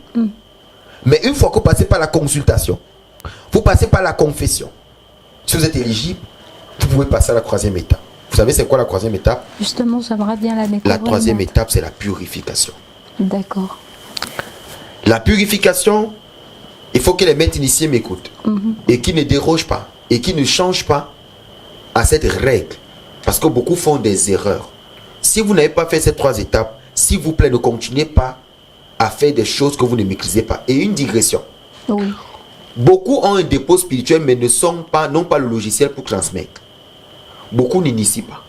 Mais une fois que vous passez par la consultation, vous passez par la confession, si vous êtes éligible, vous pouvez passer à la troisième étape. Vous savez c'est quoi la troisième étape? Justement, j'aimerais bien la découvrir. La troisième étape, c'est la purification. D'accord. La purification, il faut que les maîtres initiés m'écoutent et qui ne dérogent pas et qui ne changent pas à cette règle. Parce que beaucoup font des erreurs. Si vous n'avez pas fait ces trois étapes, s'il vous plaît, ne continuez pas à faire des choses que vous ne maîtrisez pas. Et une digression. Oui. Beaucoup ont un dépôt spirituel mais n'ont pas le logiciel pour transmettre. Beaucoup n'initient pas.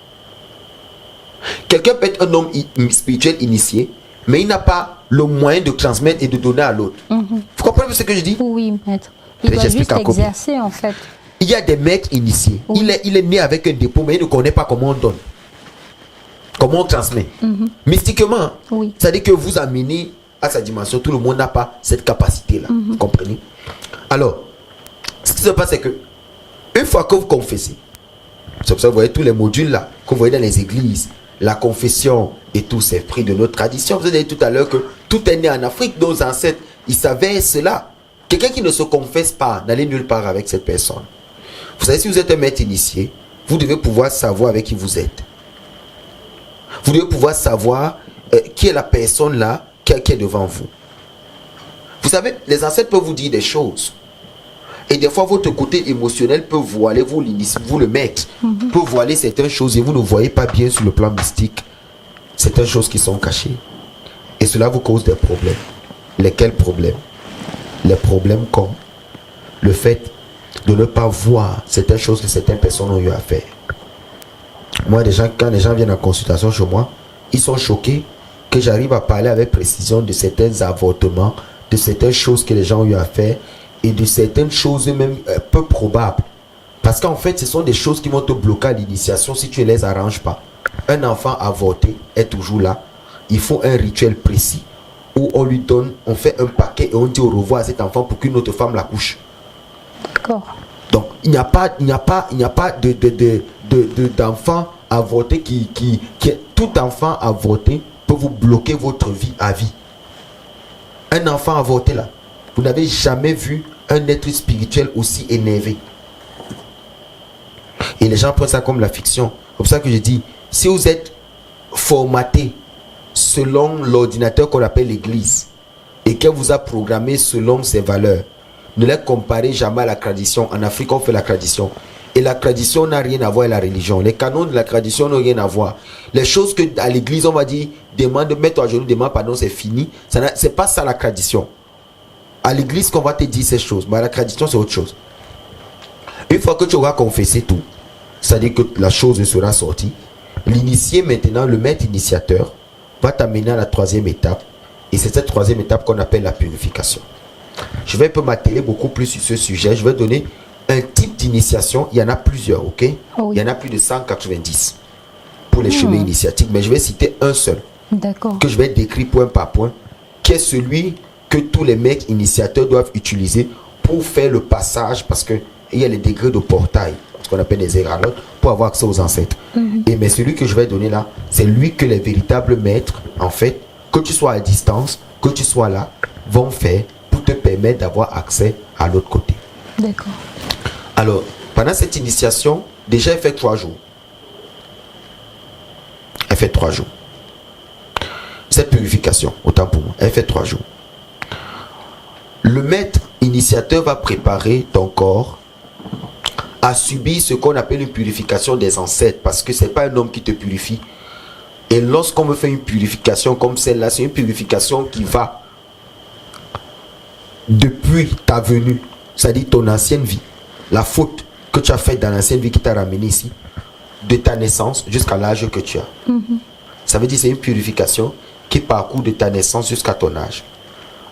Quelqu'un peut être un homme spirituel initié, mais il n'a pas le moyen de transmettre et de donner à l'autre. Vous comprenez ce que je dis? Oui, maître. Il doit J'explique juste en copie. exercer, en fait. Il y a des maîtres initiés. Oui. Il est né avec un dépôt, mais il ne connaît pas comment on donne. Comment on transmet. Mystiquement, Oui. c'est-à-dire que vous amenez à sa dimension, tout le monde n'a pas cette capacité-là. Vous comprenez? Alors, ce qui se passe, c'est que une fois que vous confessez, c'est pour ça que vous voyez tous les modules là, que vous voyez dans les églises, la confession et tout, c'est pris de notre tradition. Vous avez dit tout à l'heure que tout est né en Afrique, nos ancêtres, ils savaient cela. Quelqu'un qui ne se confesse pas, n'allez nulle part avec cette personne. Vous savez, si vous êtes un maître initié, vous devez pouvoir savoir avec qui vous êtes. Vous devez pouvoir savoir qui est la personne là qui est devant vous. Vous savez, les ancêtres peuvent vous dire des choses. Et des fois, votre côté émotionnel peut voiler, vous le maître, peut voiler certaines choses et vous ne voyez pas bien sur le plan mystique certaines choses qui sont cachées. Et cela vous cause des problèmes. Lesquels problèmes? Les problèmes comme le fait de ne pas voir certaines choses que certaines personnes ont eu à faire. Moi, quand les gens viennent en consultation chez moi, ils sont choqués que j'arrive à parler avec précision de certains avortements, de certaines choses que les gens ont eu à faire et de certaines choses même peu probables. Parce qu'en fait, ce sont des choses qui vont te bloquer à l'initiation si tu ne les arranges pas. Un enfant avorté est toujours là. Il faut un rituel précis où on lui donne, on fait un paquet et on dit au revoir à cet enfant pour qu'une autre femme l'accouche. D'accord. Donc, il n'y a pas d'enfant avorté tout enfant avorté peut vous bloquer votre vie à vie. Un enfant avorté là, vous n'avez jamais vu un être spirituel aussi énervé. Et les gens prennent ça comme la fiction. C'est pour ça que je dis, si vous êtes formaté selon l'ordinateur qu'on appelle l'église et qu'elle vous a programmé selon ses valeurs. Ne les comparez jamais à la tradition. En Afrique, on fait la tradition. Et la tradition n'a rien à voir avec la religion. Les canons de la tradition n'ont rien à voir. Les choses que à l'église, on va dire, demande, mets-toi à genoux, demande pardon, c'est fini. C'est pas ça la tradition. À l'église qu'on va te dire ces choses. Mais la tradition, c'est autre chose. Une fois que tu auras confessé tout, c'est-à-dire que la chose sera sortie, l'initié maintenant, le maître initiateur, va t'amener à la troisième étape. Et c'est cette troisième étape qu'on appelle la purification. Je vais un peu m'atteler beaucoup plus sur ce sujet. Je vais donner un type d'initiation. Il y en a plusieurs, ok? Oui. Il y en a plus de 190 pour les chemins initiatiques. Mais je vais citer un seul. D'accord. Que je vais décrire point par point. Qui est celui que tous les mecs initiateurs doivent utiliser pour faire le passage. Parce qu'il y a les degrés de portail, ce qu'on appelle les éralotes, pour avoir accès aux ancêtres. Et mais celui que je vais donner là, c'est lui que les véritables maîtres, en fait, que tu sois à distance, que tu sois là, vont faire pour te permettre d'avoir accès à l'autre côté. D'accord. Alors, pendant cette initiation, déjà elle fait 3 jours. Elle fait 3 jours. Cette purification, autant pour moi, elle fait 3 jours. Le maître initiateur va préparer ton corps à subir ce qu'on appelle une purification des ancêtres, parce que ce n'est pas un homme qui te purifie. Et lorsqu'on me fait une purification comme celle-là, c'est une purification qui va depuis ta venue, c'est-à-dire ton ancienne vie, la faute que tu as faite dans l'ancienne vie qui t'a ramené ici, de ta naissance jusqu'à l'âge que tu as. Ça veut dire que c'est une purification qui parcourt de ta naissance jusqu'à ton âge.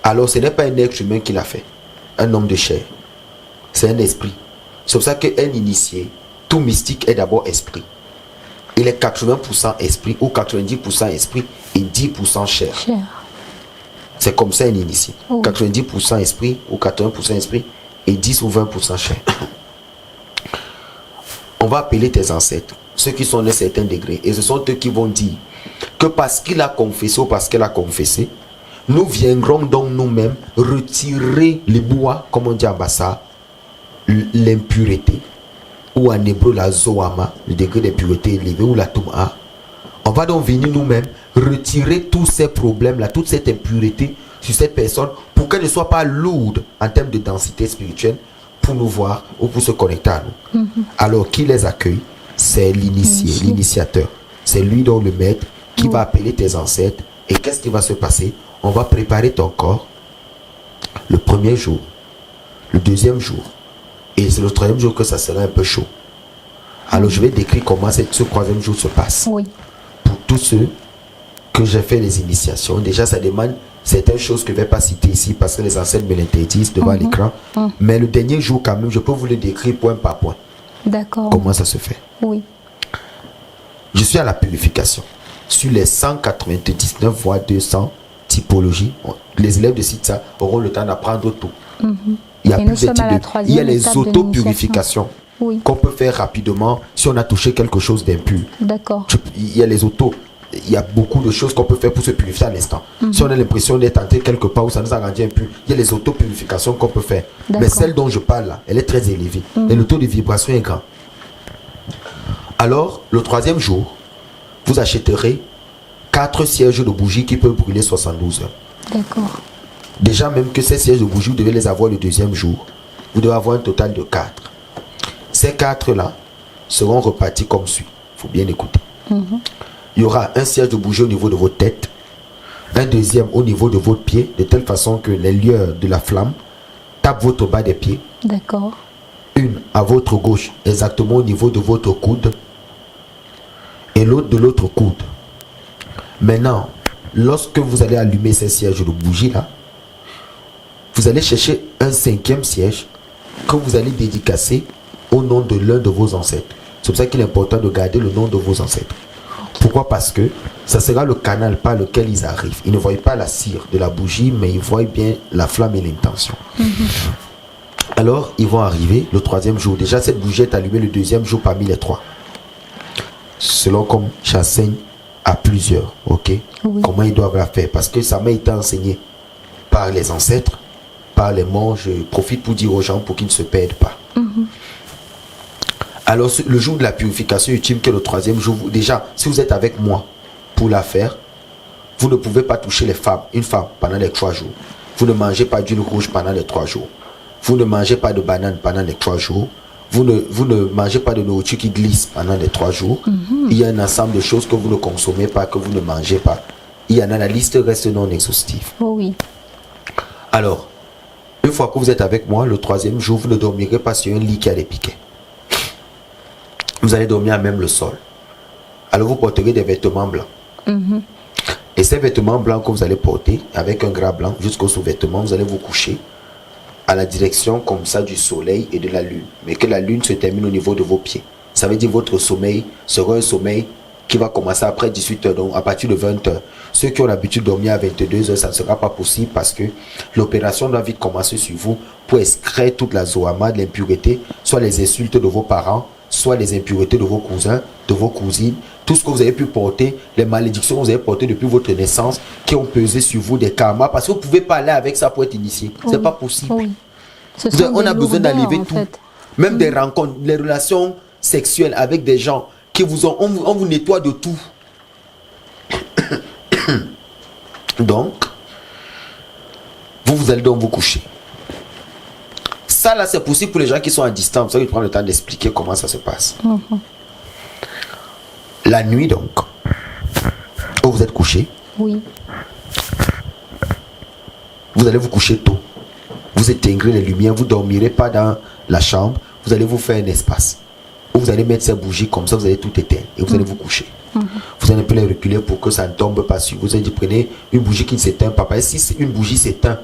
Alors ce n'est pas un être humain qui l'a fait, un homme de chair. C'est un esprit. C'est pour ça qu'un initié, tout mystique est d'abord esprit. Il est 80% esprit ou 90% esprit et 10% chair. C'est comme ça un initié. 90% esprit ou 80% esprit et 10 ou 20% chair. On va appeler tes ancêtres, ceux qui sont d'un certain degré. Et ce sont eux qui vont dire que parce qu'il a confessé ou parce qu'elle a confessé, nous viendrons donc nous-mêmes retirer les bois, comme on dit en bassa, l'impureté, ou en hébreu la zoama, le degré d'impureté élevé, ou la touma. On va donc venir nous-mêmes retirer tous ces problèmes-là, toute cette impureté sur cette personne pour qu'elle ne soit pas lourde en termes de densité spirituelle pour nous voir ou pour se connecter à nous. Alors, qui les accueille? C'est l'initié, l'initiateur. C'est lui donc le maître qui va appeler tes ancêtres. Et qu'est-ce qui va se passer? On va préparer ton corps le premier jour, le deuxième jour. Et c'est le troisième jour que ça sera un peu chaud. Alors je vais décrire comment ce troisième jour se passe. Pour tous ceux que j'ai fait les initiations, déjà ça demande certaines choses que je ne vais pas citer ici parce que les ancêtres me l'interdisent devant l'écran. Mais le dernier jour quand même, je peux vous le décrire point par point. D'accord. Comment ça se fait? Oui. Je suis à la purification. Sur les 199 voire 200 typologies, les élèves de CITSA auront le temps d'apprendre tout. Il y a plus de types il y a les auto-purifications qu'on peut faire rapidement si on a touché quelque chose d'impur. D'accord. Il y a les autos. Il y a beaucoup de choses qu'on peut faire pour se purifier à l'instant. Si on a l'impression d'être entré quelque part où ça nous a rendu impur, il y a les auto-purifications qu'on peut faire. Mais celle dont je parle là, elle est très élevée. Et le taux de vibration est grand. Alors, le troisième jour, vous achèterez 4 sièges de bougies qui peuvent brûler 72 heures. D'accord. Déjà, même que ces sièges de bougies, vous devez les avoir le deuxième jour. Vous devez avoir un total de 4. Ces 4-là seront repartis comme suit. Il faut bien écouter. Il y aura un siège de bougie au niveau de votre tête, un deuxième au niveau de votre pied, de telle façon que les lueurs de la flamme tapent votre bas des pieds. D'accord. Une à votre gauche, exactement au niveau de votre coude, et l'autre de l'autre coude. Maintenant, lorsque vous allez allumer ces sièges de bougie là, vous allez chercher un 5e siège que vous allez dédicacer au nom de l'un de vos ancêtres. C'est pour ça qu'il est important de garder le nom de vos ancêtres. Pourquoi? Parce que ça sera le canal par lequel ils arrivent. Ils ne voient pas la cire de la bougie, mais ils voient bien la flamme et l'intention. Alors, ils vont arriver le 3e jour. Déjà, cette bougie est allumée le 2e jour parmi les 3. Selon comme j'enseigne à plusieurs, ok? Comment ils doivent la faire. Parce que ça m'a été enseigné par les ancêtres, par les morts. Je profite pour dire aux gens pour qu'ils ne se perdent pas. Alors, le jour de la purification ultime, qui est le 3e jour, déjà, si vous êtes avec moi pour la faire, Vous ne pouvez pas toucher une femme pendant les 3 jours. Vous ne mangez pas d'huile rouge pendant les 3 jours. Vous ne mangez pas de banane pendant les 3 jours. Vous ne mangez pas de nourriture qui glisse pendant les 3 jours. Il y a un ensemble de choses que vous ne consommez pas, que vous ne mangez pas. Il y en a, la liste reste non exhaustive. Oh oui. Alors, une fois que vous êtes avec moi, le 3e jour, vous ne dormirez pas sur un lit qui a des piquets. Vous allez dormir à même le sol. Alors vous porterez des vêtements blancs. Et ces vêtements blancs que vous allez porter, avec un drap blanc jusqu'au sous-vêtement, vous allez vous coucher à la direction comme ça du soleil et de la lune. Mais que la lune se termine au niveau de vos pieds. Ça veut dire que votre sommeil sera un sommeil qui va commencer après 18h, donc à partir de 20h. Ceux qui ont l'habitude de dormir à 22h, ça ne sera pas possible parce que l'opération doit vite commencer sur vous pour extraire toute la zoama, de l'impureté, soit les insultes de vos parents, soit les impuretés de vos cousins, de vos cousines, tout ce que vous avez pu porter, les malédictions que vous avez portées depuis votre naissance, qui ont pesé sur vous des karmas, parce que vous ne pouvez pas aller avec ça pour être initié. Oui. C'est pas possible. Oui. On a besoin d'enlever tout. Fait. Même des rencontres, les relations sexuelles avec des gens qui on vous nettoie de tout. Donc, vous allez donc vous coucher. Ça là, c'est possible pour les gens qui sont à distance. Ça, ils prennent le temps d'expliquer comment ça se passe. La nuit donc, où vous êtes couché. Oui. Vous allez vous coucher tôt. Vous éteindrez les lumières. Vous ne dormirez pas dans la chambre. Vous allez vous faire un espace. Où vous allez mettre ces bougies comme ça, vous allez tout éteindre. Et vous allez vous coucher. Vous allez un peu les reculer pour que ça ne tombe pas sur vous. Vous allez dire, prenez une bougie qui ne s'éteint pas. Et si une bougie s'éteint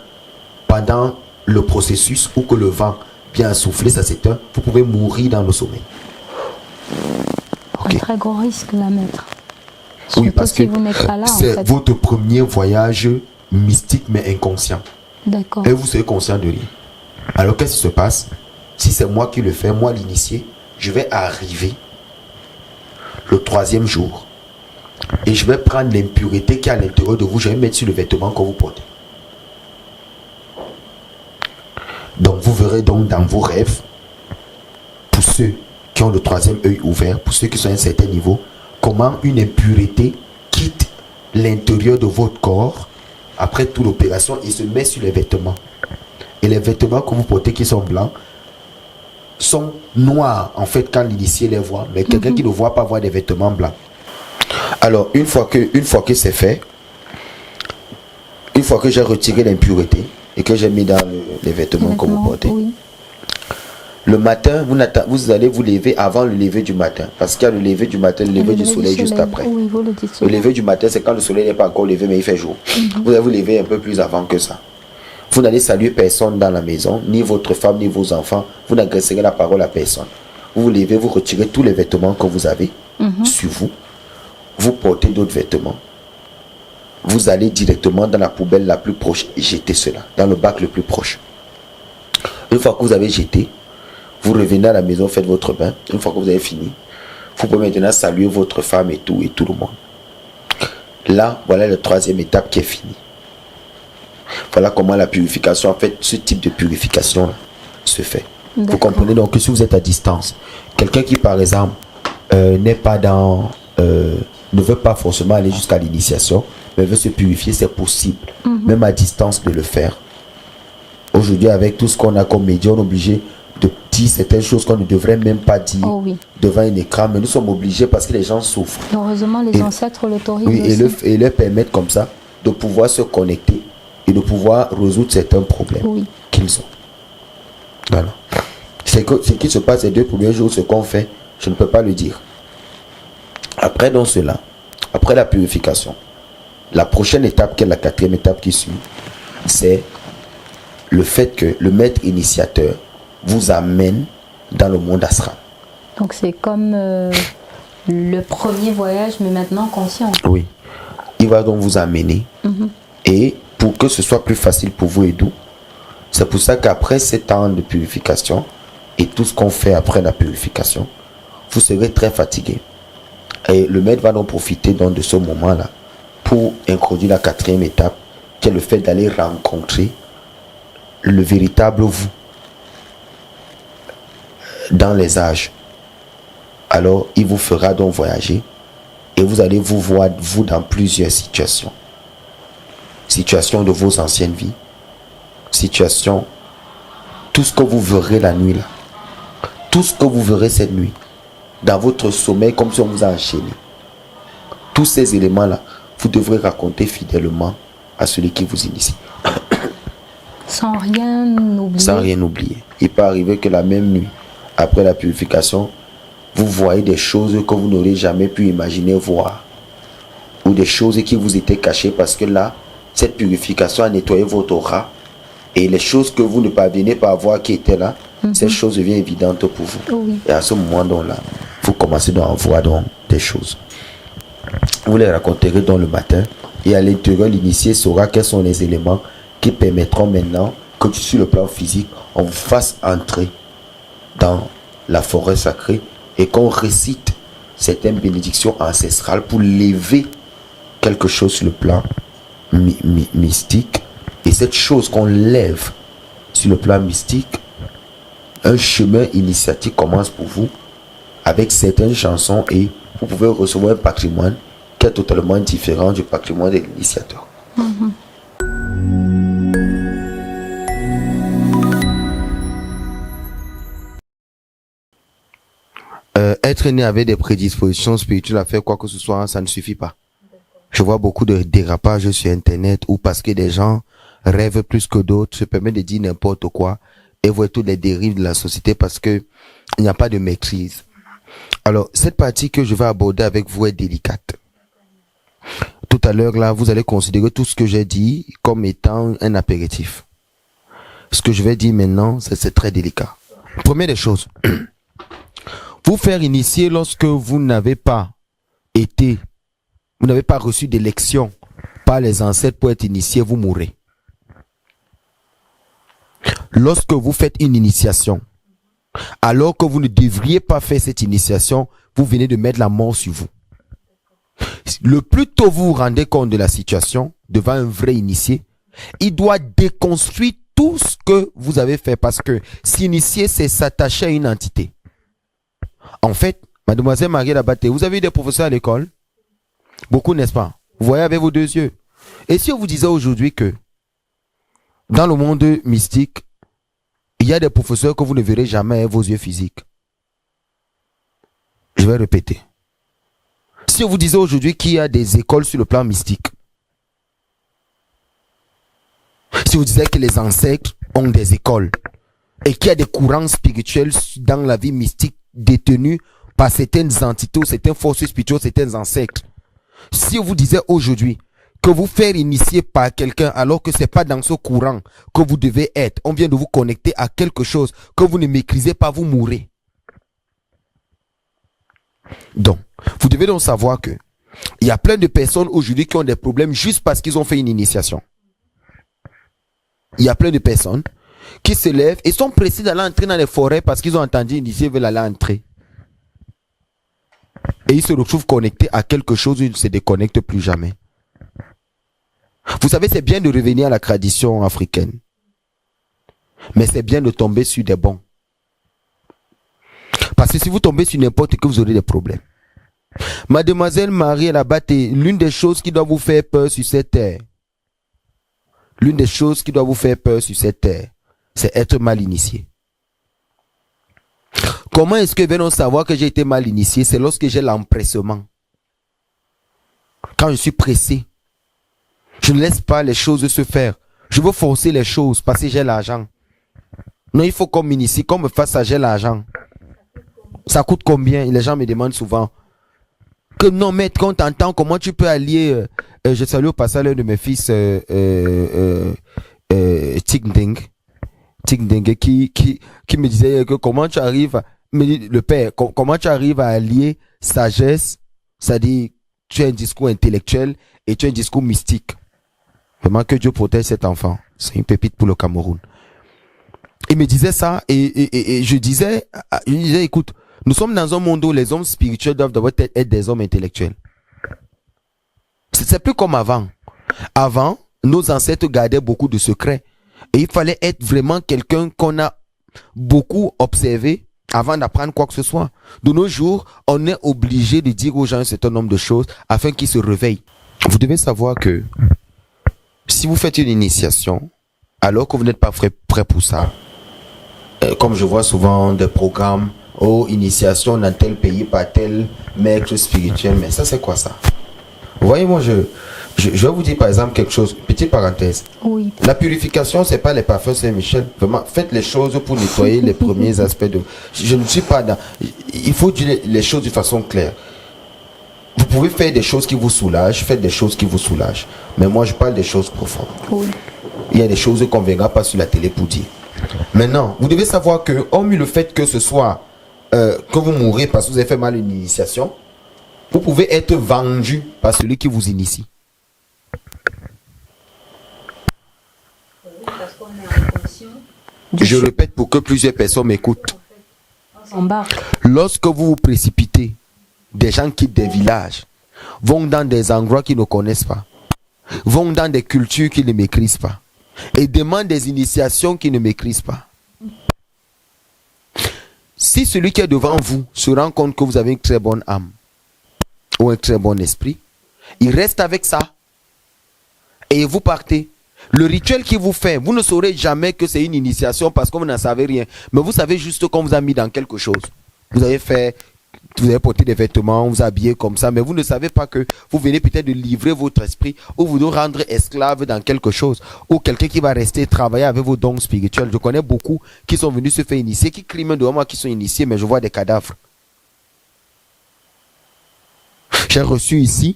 pendant le processus ou que le vent vient souffler, ça s'éteint, vous pouvez mourir dans le sommeil. Okay. Un très gros risque là, maître. Oui, parce si que vous n'êtes pas là, c'est en fait. votre premier voyage mystique mais inconscient. D'accord. Et vous serez conscient de rien. Alors qu'est-ce qui se passe? Si c'est moi qui le fais, moi l'initié, je vais arriver le 3e jour et je vais prendre l'impureté qui est à l'intérieur de vous, je vais mettre sur le vêtement que vous portez. Donc vous verrez donc dans vos rêves, pour ceux qui ont le 3e œil ouvert, pour ceux qui sont à un certain niveau, comment une impureté quitte l'intérieur de votre corps après toute l'opération et se met sur les vêtements. Et les vêtements que vous portez qui sont blancs sont noirs en fait quand l'initié les voit, mais quelqu'un qui ne voit pas voit des vêtements blancs. Alors une fois que c'est fait, une fois que j'ai retiré l'impureté et que j'ai mis dans les vêtements que vous portez, oui. Le matin, vous allez vous lever avant le lever du matin. Parce qu'il y a le lever du matin, le lever du soleil juste après. Oui, vous le dites souvent. Le lever du matin, c'est quand le soleil n'est pas encore levé, mais il fait jour. Vous allez vous lever un peu plus avant que ça. Vous n'allez saluer personne dans la maison, ni votre femme, ni vos enfants. Vous n'adresserez la parole à personne. Vous vous levez, vous retirez tous les vêtements que vous avez sur vous. Vous portez d'autres vêtements. Vous allez directement dans la poubelle la plus proche et jetez cela, dans le bac le plus proche. Une fois que vous avez jeté, vous revenez à la maison, faites votre bain. Une fois que vous avez fini, vous pouvez maintenant saluer votre femme et tout le monde. Là, voilà la 3e étape qui est finie. Voilà comment la purification, en fait, ce type de purification là, se fait. Vous comprenez donc que si vous êtes à distance, quelqu'un qui par exemple n'est pas dans, ne veut pas forcément aller jusqu'à l'initiation, mais veut se purifier, c'est possible, même à distance de le faire. Aujourd'hui, avec tout ce qu'on a comme médias, on est obligé de dire certaines choses qu'on ne devrait même pas dire devant un écran, mais nous sommes obligés parce que les gens souffrent. Heureusement, les ancêtres l'autorisent. Oui, et leur permettent comme ça de pouvoir se connecter et de pouvoir résoudre certains problèmes qu'ils ont. Voilà. Ce qui se passe les 2 premiers jours, ce qu'on fait, je ne peux pas le dire. Après donc cela, après la purification, la prochaine étape, qui est la 4e étape qui suit, c'est le fait que le maître initiateur vous amène dans le monde astral. Donc c'est comme le premier voyage, mais maintenant conscient. Oui. Il va donc vous amener. Et pour que ce soit plus facile pour vous et doux, c'est pour ça qu'après 7 ans de purification et tout ce qu'on fait après la purification, vous serez très fatigué. Et le maître va donc profiter donc de ce moment-là pour introduire la 4e étape, qui est le fait d'aller rencontrer le véritable vous dans les âges. Alors il vous fera donc voyager et vous allez vous voir vous dans plusieurs situations. situation de vos anciennes vies, situation, tout ce que vous verrez la nuit là, tout ce que vous verrez cette nuit, dans votre sommeil comme si on vous a enchaîné. Tous ces éléments-là, vous devrez raconter fidèlement à celui qui vous initie. Sans rien oublier. Sans rien oublier. Il peut arriver que la même nuit, après la purification, vous voyez des choses que vous n'aurez jamais pu imaginer voir. Ou des choses qui vous étaient cachées parce que là, cette purification a nettoyé votre aura. Et les choses que vous ne parvenez pas à voir qui étaient là, ces choses deviennent évidentes pour vous. Oui. Et à ce moment-là, vous commencez donc à voir donc des choses. Vous les raconterez dans le matin. Et à l'intérieur, l'initié saura quels sont les éléments qui permettront maintenant que sur le plan physique, on vous fasse entrer dans la forêt sacrée et qu'on récite certaines bénédictions ancestrales pour lever quelque chose sur le plan mystique. Et cette chose qu'on lève sur le plan mystique, un chemin initiatique commence pour vous avec certaines chansons et vous pouvez recevoir un patrimoine qui est totalement différent du patrimoine de l'initiateur. Être né avec des prédispositions spirituelles à faire quoi que ce soit, ça ne suffit pas. Je vois beaucoup de dérapages sur Internet ou parce que des gens rêvent plus que d'autres, se permettent de dire n'importe quoi et voient toutes les dérives de la société parce que il n'y a pas de maîtrise. Alors, cette partie que je vais aborder avec vous est délicate. Tout à l'heure, là, vous allez considérer tout ce que j'ai dit comme étant un apéritif. Ce que je vais dire maintenant, c'est très délicat. Première des choses, vous faire initier lorsque vous n'avez pas reçu d'élection par les ancêtres pour être initié, vous mourrez. Lorsque vous faites une initiation, alors que vous ne devriez pas faire cette initiation, vous venez de mettre la mort sur vous. Le plus tôt vous vous rendez compte de la situation devant un vrai initié, il doit déconstruire tout ce que vous avez fait parce que s'initier, c'est s'attacher à une entité. En fait, mademoiselle Marie Labaté, vous avez eu des professeurs à l'école? Beaucoup, n'est-ce pas? Vous voyez avec vos deux yeux. Et si on vous disait aujourd'hui que dans le monde mystique, il y a des professeurs que vous ne verrez jamais avec vos yeux physiques. Je vais répéter. Si on vous disait aujourd'hui qu'il y a des écoles sur le plan mystique, si vous disiez que les ancêtres ont des écoles et qu'il y a des courants spirituels dans la vie mystique détenus par certaines entités, certaines forces spirituelles, certains ancêtres, si on vous disait aujourd'hui que vous faire initier par quelqu'un alors que c'est pas dans ce courant que vous devez être, on vient de vous connecter à quelque chose que vous ne maîtrisez pas, vous mourrez. Donc, vous devez donc savoir que il y a plein de personnes aujourd'hui qui ont des problèmes juste parce qu'ils ont fait une initiation. Il y a plein de personnes qui se lèvent et sont pressés d'aller entrer dans les forêts parce qu'ils ont entendu initier, veulent aller entrer. Et ils se retrouvent connectés à quelque chose où ils ne se déconnectent plus jamais. Vous savez, c'est bien de revenir à la tradition africaine. Mais c'est bien de tomber sur des bons. Parce que si vous tombez sur n'importe qui, vous aurez des problèmes. Mademoiselle Marie Labaté, l'une des choses qui doit vous faire peur sur cette terre, l'une des choses qui doit vous faire peur sur cette terre, c'est être mal initié. Comment est-ce que venons savoir que j'ai été mal initié? C'est lorsque j'ai l'empressement. Quand je suis pressé, je ne laisse pas les choses se faire. Je veux forcer les choses parce que j'ai l'argent. Non, il faut qu'on m'initie, qu'on me fasse ça, j'ai l'argent. Ça coûte combien? Et les gens me demandent souvent. Que non, maître, quand t'entends, comment tu peux allier... je salue au passage l'un de mes fils, Tigding, qui me disait que comment tu arrives... Me dit, le père, comment tu arrives à allier sagesse, c'est-à-dire tu as un discours intellectuel et tu as un discours mystique. Vraiment que Dieu protège cet enfant. C'est une pépite pour le Cameroun. Il me disait ça et je disais, écoute, nous sommes dans un monde où les hommes spirituels doivent d'abord être des hommes intellectuels. C'est plus comme avant. Avant, nos ancêtres gardaient beaucoup de secrets et il fallait être vraiment quelqu'un qu'on a beaucoup observé avant d'apprendre quoi que ce soit. De nos jours, on est obligé de dire aux gens un certain nombre de choses afin qu'ils se réveillent. Vous devez savoir que Si vous faites une initiation, alors que vous n'êtes pas prêt pour ça, comme je vois souvent des programmes, oh, initiation dans tel pays par tel maître spirituel, mais ça c'est quoi ça? Vous voyez, moi je vais vous dire par exemple quelque chose, petite parenthèse. Oui. La purification, c'est pas les parfums Saint-Michel. Vraiment, faites les choses pour nettoyer les premiers aspects de... Je ne suis pas dans... Il faut dire les choses de façon claire. Vous pouvez faire des choses qui vous soulagent, faites des choses qui vous soulagent. Mais moi, je parle des choses profondes. Oui. Il y a des choses qu'on ne verra pas sur la télé pour dire. Maintenant, vous devez savoir que, hormis le fait que ce soit que vous mourrez parce que vous avez fait mal une initiation, vous pouvez être vendu par celui qui vous initie. Je répète pour que plusieurs personnes m'écoutent. Lorsque vous vous précipitez, des gens quittent des villages, vont dans des endroits qu'ils ne connaissent pas, vont dans des cultures qu'ils ne maîtrisent pas, et demandent des initiations qu'ils ne maîtrisent pas. Si celui qui est devant vous se rend compte que vous avez une très bonne âme ou un très bon esprit, il reste avec ça et vous partez. Le rituel qu'il vous fait, vous ne saurez jamais que c'est une initiation parce que vous n'en savez rien. Mais vous savez juste qu'on vous a mis dans quelque chose. Vous avez porté des vêtements, vous habillez comme ça, mais vous ne savez pas que vous venez peut-être de livrer votre esprit ou vous de rendre esclave dans quelque chose. Ou quelqu'un qui va rester travailler avec vos dons spirituels. Je connais beaucoup qui sont venus se faire initier, qui crient même devant moi qui sont initiés, mais je vois des cadavres. J'ai reçu ici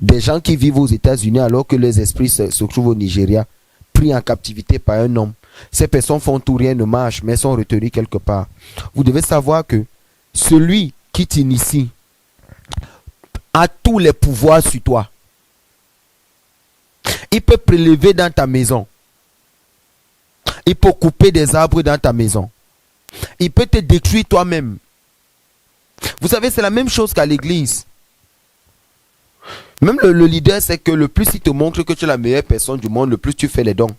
des gens qui vivent aux États-Unis alors que leurs esprits se trouvent au Nigeria, pris en captivité par un homme. Ces personnes font tout, rien ne marche, mais sont retenues quelque part. Vous devez savoir que celui qui t'initie a tous les pouvoirs sur toi. Il peut prélever dans ta maison. Il peut couper des arbres dans ta maison. Il peut te détruire toi-même. Vous savez, c'est la même chose qu'à l'église. Même le leader, c'est que le plus il te montre que tu es la meilleure personne du monde, le plus tu fais les dons.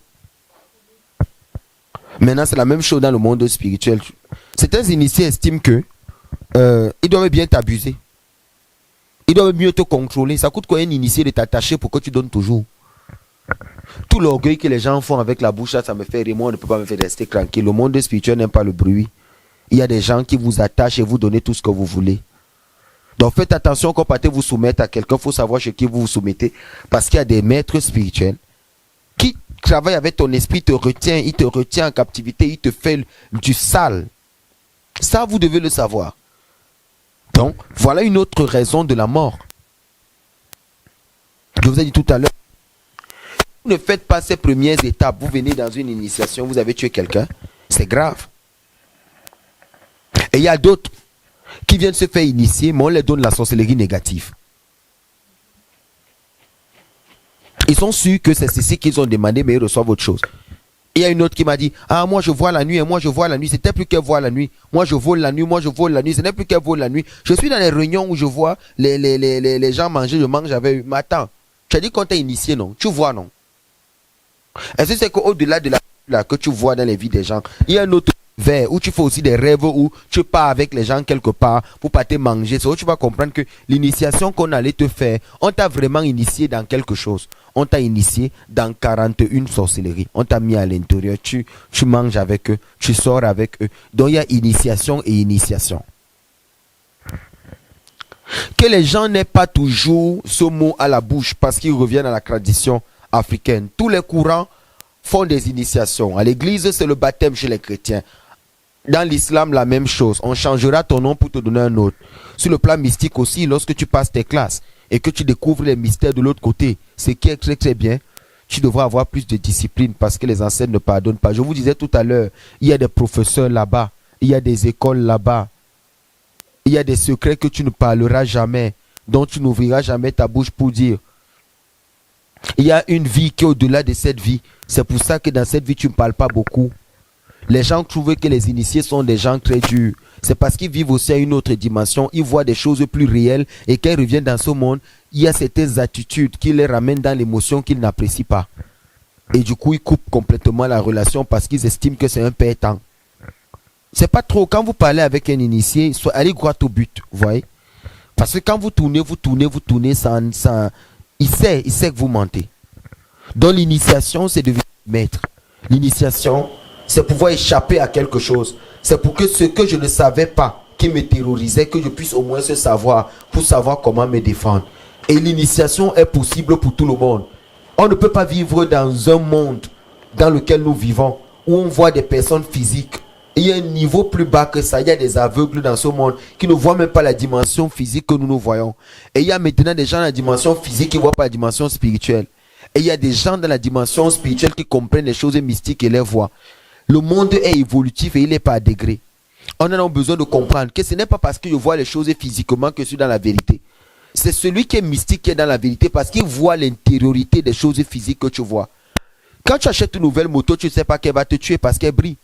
Maintenant, c'est la même chose dans le monde spirituel. Certains initiés estiment que ils doivent bien t'abuser. Ils doivent mieux te contrôler. Ça coûte quoi un initié de t'attacher pour que tu donnes toujours? Tout l'orgueil que les gens font avec la bouche, ça me fait rire. Moi, on ne peut pas me faire rester tranquille. Le monde spirituel n'aime pas le bruit. Il y a des gens qui vous attachent et vous donnez tout ce que vous voulez. Donc faites attention quand partez vous soumettre à quelqu'un, il faut savoir chez qui vous vous soumettez. Parce qu'il y a des maîtres spirituels qui travaillent avec ton esprit, il te retient en captivité, il te fait du sale. Ça, vous devez le savoir. Donc, voilà une autre raison de la mort. Je vous ai dit tout à l'heure, vous ne faites pas ces premières étapes, vous venez dans une initiation, vous avez tué quelqu'un, c'est grave. Et il y a d'autres qui viennent se faire initier, mais on leur donne la sorcellerie négative. Ils sont sûrs que c'est ceci qu'ils ont demandé, mais ils reçoivent autre chose. Il y a une autre qui m'a dit, ah moi je vois la nuit, et moi je vois la nuit, c'était plus qu'elle voit la nuit. Moi je vole la nuit, moi je vole la nuit, ce n'est plus qu'elle vole la nuit. Je suis dans les réunions où je vois les gens manger, je mange avec eux. Mais attends, tu as dit qu'on t'a initié, non? Tu vois, non? Est-ce que c'est qu'au-delà de la que tu vois dans les vies des gens, il y a un autre vers où tu fais aussi des rêves où tu pars avec les gens quelque part pour pas te manger. C'est où tu vas comprendre que l'initiation qu'on allait te faire, on t'a vraiment initié dans quelque chose. On t'a initié dans 41 sorcelleries. On t'a mis à l'intérieur. Tu manges avec eux, tu sors avec eux. Donc il y a initiation et initiation. Que les gens n'aient pas toujours ce mot à la bouche parce qu'ils reviennent à la tradition africaine. Tous les courants font des initiations. À l'église, c'est le baptême chez les chrétiens. Dans l'islam, la même chose. On changera ton nom pour te donner un autre. Sur le plan mystique aussi, lorsque tu passes tes classes et que tu découvres les mystères de l'autre côté, ce qui est très très bien, tu devras avoir plus de discipline parce que les ancêtres ne pardonnent pas. Je vous disais tout à l'heure, il y a des professeurs là-bas, il y a des écoles là-bas, il y a des secrets que tu ne parleras jamais, dont tu n'ouvriras jamais ta bouche pour dire. Il y a une vie qui est au-delà de cette vie. C'est pour ça que dans cette vie, tu ne parles pas beaucoup. Les gens trouvent que les initiés sont des gens très durs. C'est parce qu'ils vivent aussi à une autre dimension. Ils voient des choses plus réelles. Et quand ils reviennent dans ce monde, il y a certaines attitudes qui les ramènent dans l'émotion qu'ils n'apprécient pas. Et du coup, ils coupent complètement la relation parce qu'ils estiment que c'est un perdant. C'est pas trop. Quand vous parlez avec un initié, allez droit au but. Vous voyez? Parce que quand vous tournez, il sait que vous mentez. Donc l'initiation, c'est devenir maître. L'initiation, c'est pouvoir échapper à quelque chose. C'est pour que ce que je ne savais pas, qui me terrorisait, que je puisse au moins se savoir, pour savoir comment me défendre. Et l'initiation est possible pour tout le monde. On ne peut pas vivre dans un monde dans lequel nous vivons, où on voit des personnes physiques. Et il y a un niveau plus bas que ça. Il y a des aveugles dans ce monde qui ne voient même pas la dimension physique que nous voyons. Et il y a maintenant des gens dans la dimension physique qui ne voient pas la dimension spirituelle. Et il y a des gens dans la dimension spirituelle qui comprennent les choses mystiques et les voient. Le monde est évolutif et il n'est pas à degré. On a donc besoin de comprendre que ce n'est pas parce que je vois les choses physiquement que je suis dans la vérité. C'est celui qui est mystique qui est dans la vérité parce qu'il voit l'intériorité des choses physiques que tu vois. Quand tu achètes une nouvelle moto, tu ne sais pas qu'elle va te tuer parce qu'elle brille.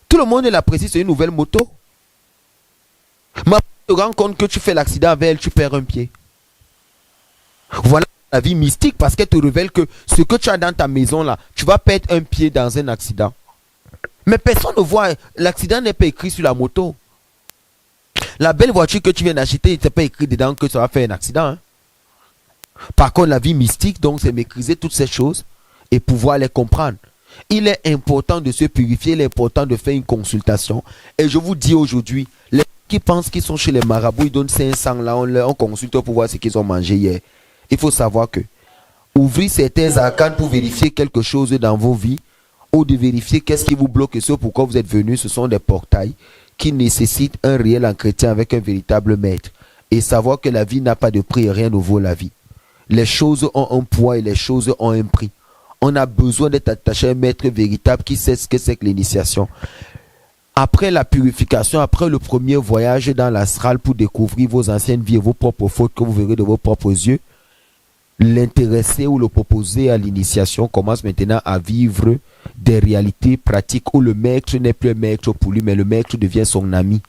Tout le monde l'apprécie, c'est une nouvelle moto. Mais tu te rends compte que tu fais l'accident avec elle, tu perds un pied. Voilà la vie mystique parce qu'elle te révèle que ce que tu as dans ta maison là, tu vas perdre un pied dans un accident. Mais personne ne voit, l'accident n'est pas écrit sur la moto. La belle voiture que tu viens d'acheter, il n'est pas écrit dedans que ça va faire un accident. Hein. Par contre, la vie mystique, donc, c'est maîtriser toutes ces choses et pouvoir les comprendre. Il est important de se purifier, il est important de faire une consultation. Et je vous dis aujourd'hui, les gens qui pensent qu'ils sont chez les marabouts, ils donnent 500 là, on consulte pour voir ce qu'ils ont mangé hier. Il faut savoir que ouvrir certains arcanes pour vérifier quelque chose dans vos vies, ou de vérifier qu'est-ce qui vous bloque et ce pourquoi vous êtes venus, ce sont des portails qui nécessitent un réel entretien avec un véritable maître. Et savoir que la vie n'a pas de prix et rien ne vaut la vie. Les choses ont un poids et les choses ont un prix. On a besoin d'être attaché à un maître véritable qui sait ce que c'est que l'initiation. Après la purification, après le premier voyage dans l'astral pour découvrir vos anciennes vies et vos propres fautes que vous verrez de vos propres yeux, l'intéressé ou le proposé à l'initiation commence maintenant à vivre des réalités pratiques où le maître n'est plus un maître pour lui, mais le maître devient son ami.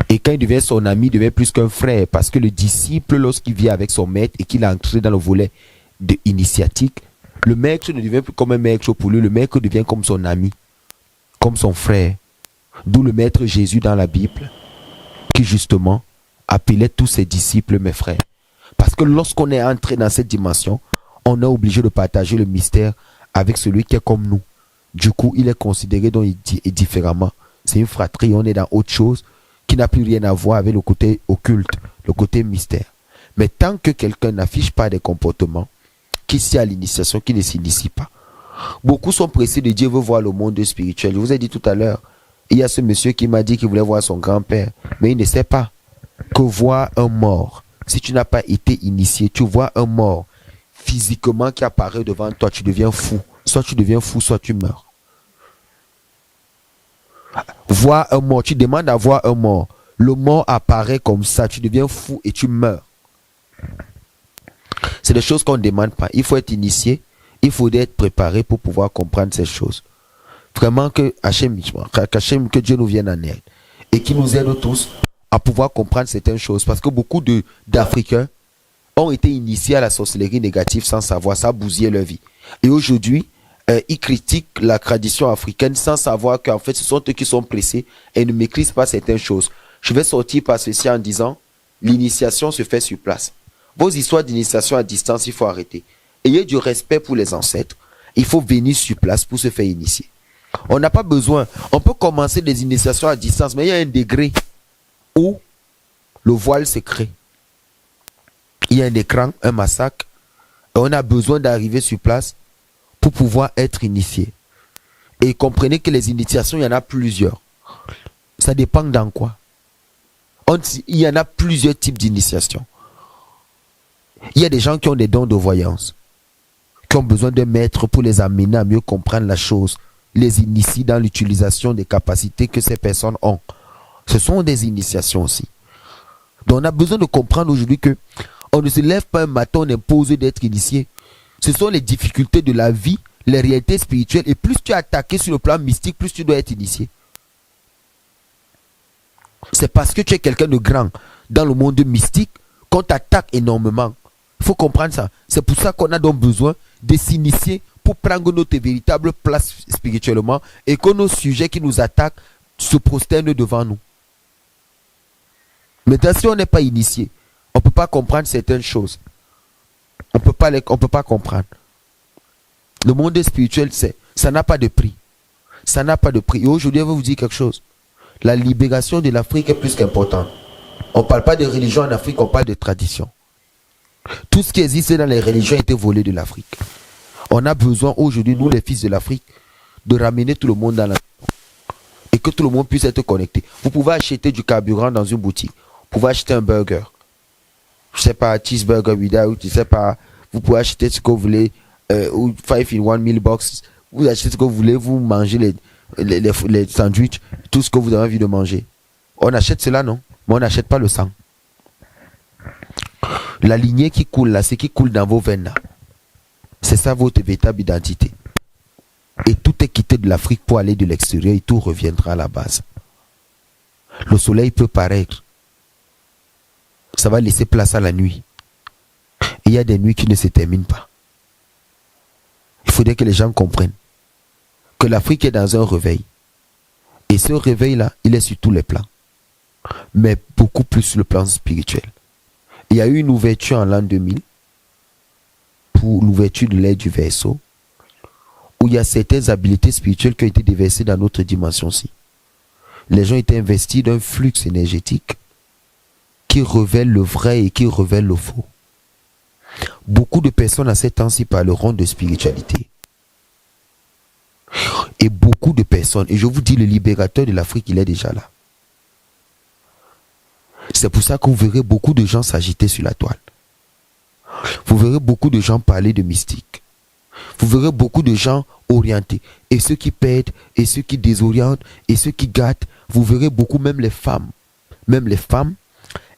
Et quand il devient son ami, il devient plus qu'un frère, parce que le disciple, lorsqu'il vient avec son maître et qu'il est entré dans le volet initiatique, le maître ne devient plus comme un maître pour lui, le maître devient comme son ami, comme son frère. D'où le maître Jésus dans la Bible, qui justement appelait tous ses disciples mes frères. Parce que lorsqu'on est entré dans cette dimension, on est obligé de partager le mystère avec celui qui est comme nous. Du coup, il est considéré donc différemment. C'est une fratrie, on est dans autre chose qui n'a plus rien à voir avec le côté occulte, le côté mystère. Mais tant que quelqu'un n'affiche pas des comportements qui s'y à l'initiation, qui ne s'initie pas. Beaucoup sont pressés de dire veut voir le monde spirituel. Je vous ai dit tout à l'heure, il y a ce monsieur qui m'a dit qu'il voulait voir son grand-père, mais il ne sait pas que voir un mort, si tu n'as pas été initié, tu vois un mort physiquement qui apparaît devant toi, tu deviens fou. Soit tu deviens fou, soit tu meurs. Voir un mort, tu demandes à voir un mort. Le mort apparaît comme ça, tu deviens fou et tu meurs. C'est des choses qu'on ne demande pas. Il faut être initié, il faut être préparé pour pouvoir comprendre ces choses. Vraiment que Hachem, que Dieu nous vienne en aide et qu'il nous aide tous à pouvoir comprendre certaines choses. Parce que beaucoup d'Africains ont été initiés à la sorcellerie négative sans savoir, ça a bousillé leur vie. Et aujourd'hui, ils critiquent la tradition africaine sans savoir qu'en fait, ce sont eux qui sont pressés et ne maîtrisent pas certaines choses. Je vais sortir par ceci en disant, l'initiation se fait sur place. Vos histoires d'initiation à distance, il faut arrêter. Ayez du respect pour les ancêtres. Il faut venir sur place pour se faire initier. On n'a pas besoin. On peut commencer des initiations à distance, mais il y a un degré où le voile se crée. Il y a un écran, un massacre, et on a besoin d'arriver sur place pour pouvoir être initié. Et comprenez que les initiations, il y en a plusieurs. Ça dépend dans quoi. Il y en a plusieurs types d'initiations. Il y a des gens qui ont des dons de voyance, qui ont besoin d'un maître pour les amener à mieux comprendre la chose, les initier dans l'utilisation des capacités que ces personnes ont. Ce sont des initiations aussi. Donc on a besoin de comprendre aujourd'hui que on ne se lève pas un matin, on impose d'être initié. Ce sont les difficultés de la vie, les réalités spirituelles, et plus tu es attaqué sur le plan mystique, plus tu dois être initié. C'est parce que tu es quelqu'un de grand dans le monde mystique qu'on t'attaque énormément. Il faut comprendre ça. C'est pour ça qu'on a donc besoin de s'initier pour prendre notre véritable place spirituellement et que nos sujets qui nous attaquent se prosternent devant nous. Maintenant, si on n'est pas initié, on ne peut pas comprendre certaines choses. On peut pas comprendre. Le monde spirituel, ça n'a pas de prix. Ça n'a pas de prix. Et aujourd'hui, je vais vous dire quelque chose. La libération de l'Afrique est plus qu'importante. On ne parle pas de religion en Afrique, on parle de tradition. Tout ce qui existe dans les religions a été volé de l'Afrique. On a besoin aujourd'hui, nous les fils de l'Afrique, de ramener tout le monde dans la... et que tout le monde puisse être connecté. Vous pouvez acheter du carburant dans une boutique. Vous pouvez acheter un burger. Je ne sais pas, cheeseburger without, je ne sais pas. Vous pouvez acheter ce que vous voulez, ou 5 in 1 meal box. Vous achetez ce que vous voulez, vous mangez les sandwichs, tout ce que vous avez envie de manger. On achète cela, non? Mais on n'achète pas le sang. La lignée qui coule là, c'est qui coule dans vos veines là. C'est ça votre véritable identité. Et tout est quitté de l'Afrique pour aller de l'extérieur et tout reviendra à la base. Le soleil peut paraître. Ça va laisser place à la nuit. Et il y a des nuits qui ne se terminent pas. Il faudrait que les gens comprennent que l'Afrique est dans un réveil. Et ce réveil-là, il est sur tous les plans. Mais beaucoup plus sur le plan spirituel. Il y a eu une ouverture en l'an 2000 pour l'ouverture de l'air du vaisseau, où il y a certaines habiletés spirituelles qui ont été déversées dans notre dimension-ci. Les gens étaient investis d'un flux énergétique qui révèle le vrai et qui révèle le faux. Beaucoup de personnes à ces temps-ci parleront de spiritualité. Et beaucoup de personnes, et je vous dis, le libérateur de l'Afrique, il est déjà là. C'est pour ça que vous verrez beaucoup de gens s'agiter sur la toile. Vous verrez beaucoup de gens parler de mystique. Vous verrez beaucoup de gens orientés. Et ceux qui perdent, et ceux qui désorientent, et ceux qui gâtent. Vous verrez beaucoup, même les femmes,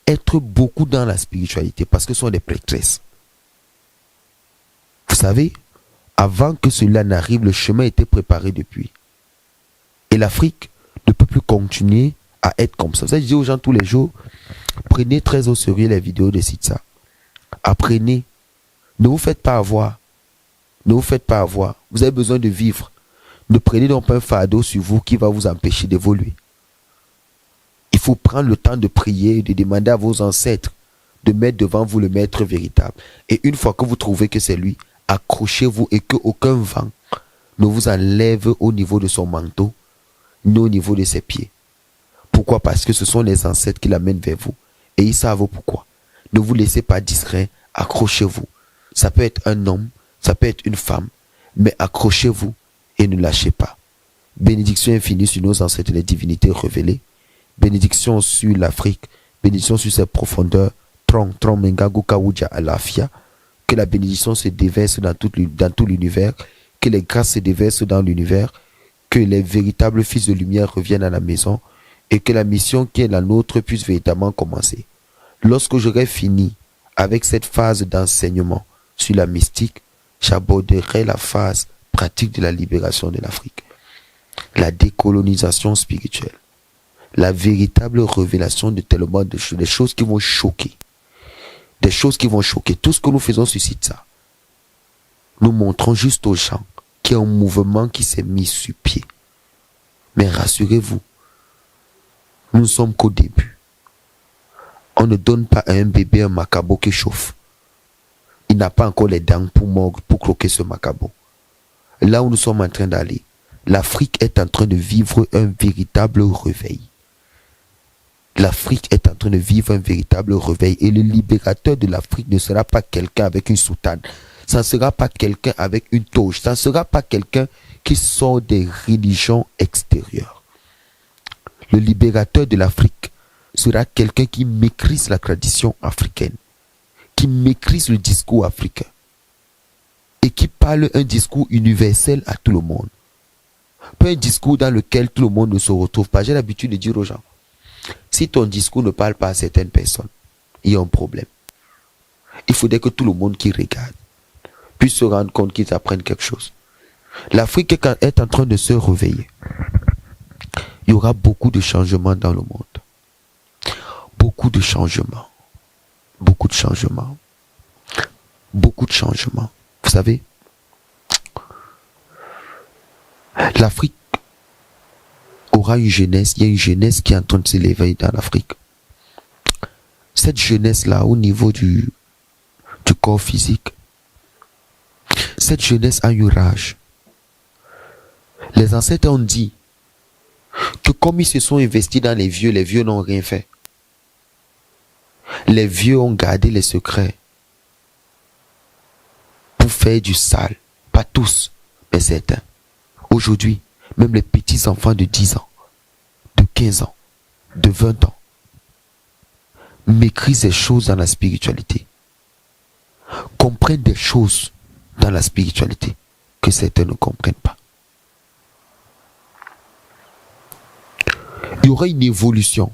être beaucoup dans la spiritualité parce que ce sont des prêtresses. Vous savez, avant que cela n'arrive, le chemin était préparé depuis. Et l'Afrique ne peut plus continuer à être comme ça. Ça, je dis aux gens tous les jours, prenez très au sérieux les vidéos de Sitsa. Apprenez. Ne vous faites pas avoir. Ne vous faites pas avoir. Vous avez besoin de vivre. Ne prenez donc pas un fardeau sur vous qui va vous empêcher d'évoluer. Il faut prendre le temps de prier, de demander à vos ancêtres de mettre devant vous le maître véritable. Et une fois que vous trouvez que c'est lui, accrochez-vous et qu'aucun vent ne vous enlève au niveau de son manteau, ni au niveau de ses pieds. Pourquoi? Parce que ce sont les ancêtres qui l'amènent vers vous. Et ils savent pourquoi. Ne vous laissez pas distraire, accrochez-vous. Ça peut être un homme, ça peut être une femme, mais accrochez-vous et ne lâchez pas. Bénédiction infinie sur nos ancêtres et les divinités révélées. Bénédiction sur l'Afrique, bénédiction sur ses profondeurs. Que la bénédiction se déverse dans tout l'univers, que les grâces se déversent dans l'univers, que les véritables fils de lumière reviennent à la maison et que la mission qui est la nôtre puisse véritablement commencer. Lorsque j'aurai fini avec cette phase d'enseignement sur la mystique, j'aborderai la phase pratique de la libération de l'Afrique, la décolonisation spirituelle, la véritable révélation de tellement de choses, des choses qui vont choquer. Des choses qui vont choquer. Tout ce que nous faisons suscite ça. Nous montrons juste aux gens qu'il y a un mouvement qui s'est mis sur pied. Mais rassurez-vous, nous ne sommes qu'au début. On ne donne pas à un bébé un macabo qui chauffe. Il n'a pas encore les dents pour croquer ce macabo. Là où nous sommes en train d'aller, l'Afrique est en train de vivre un véritable réveil. L'Afrique est en train de vivre un véritable réveil et le libérateur de l'Afrique ne sera pas quelqu'un avec une soutane. Ça ne sera pas quelqu'un avec une toge. Ça ne sera pas quelqu'un qui sort des religions extérieures. Le libérateur de l'Afrique sera quelqu'un qui maîtrise la tradition africaine, qui maîtrise le discours africain et qui parle un discours universel à tout le monde. Pas un discours dans lequel tout le monde ne se retrouve pas. J'ai l'habitude de dire aux gens, si ton discours ne parle pas à certaines personnes, il y a un problème. Il faudrait que tout le monde qui regarde puisse se rendre compte qu'ils apprennent quelque chose. L'Afrique est en train de se réveiller. Il y aura beaucoup de changements dans le monde. Beaucoup de changements. Beaucoup de changements. Beaucoup de changements. Vous savez, l'Afrique aura une jeunesse, il y a une jeunesse qui est en train de s'élever dans l'Afrique. Cette jeunesse-là, au niveau du corps physique. Cette jeunesse a eu rage. Les ancêtres ont dit que comme ils se sont investis dans les vieux n'ont rien fait. Les vieux ont gardé les secrets pour faire du sale. Pas tous, mais certains. Aujourd'hui, même les petits enfants de 10 ans, de 15 ans, de 20 ans, maîtrisent des choses dans la spiritualité. Comprennent des choses dans la spiritualité que certains ne comprennent pas. Il y aura une évolution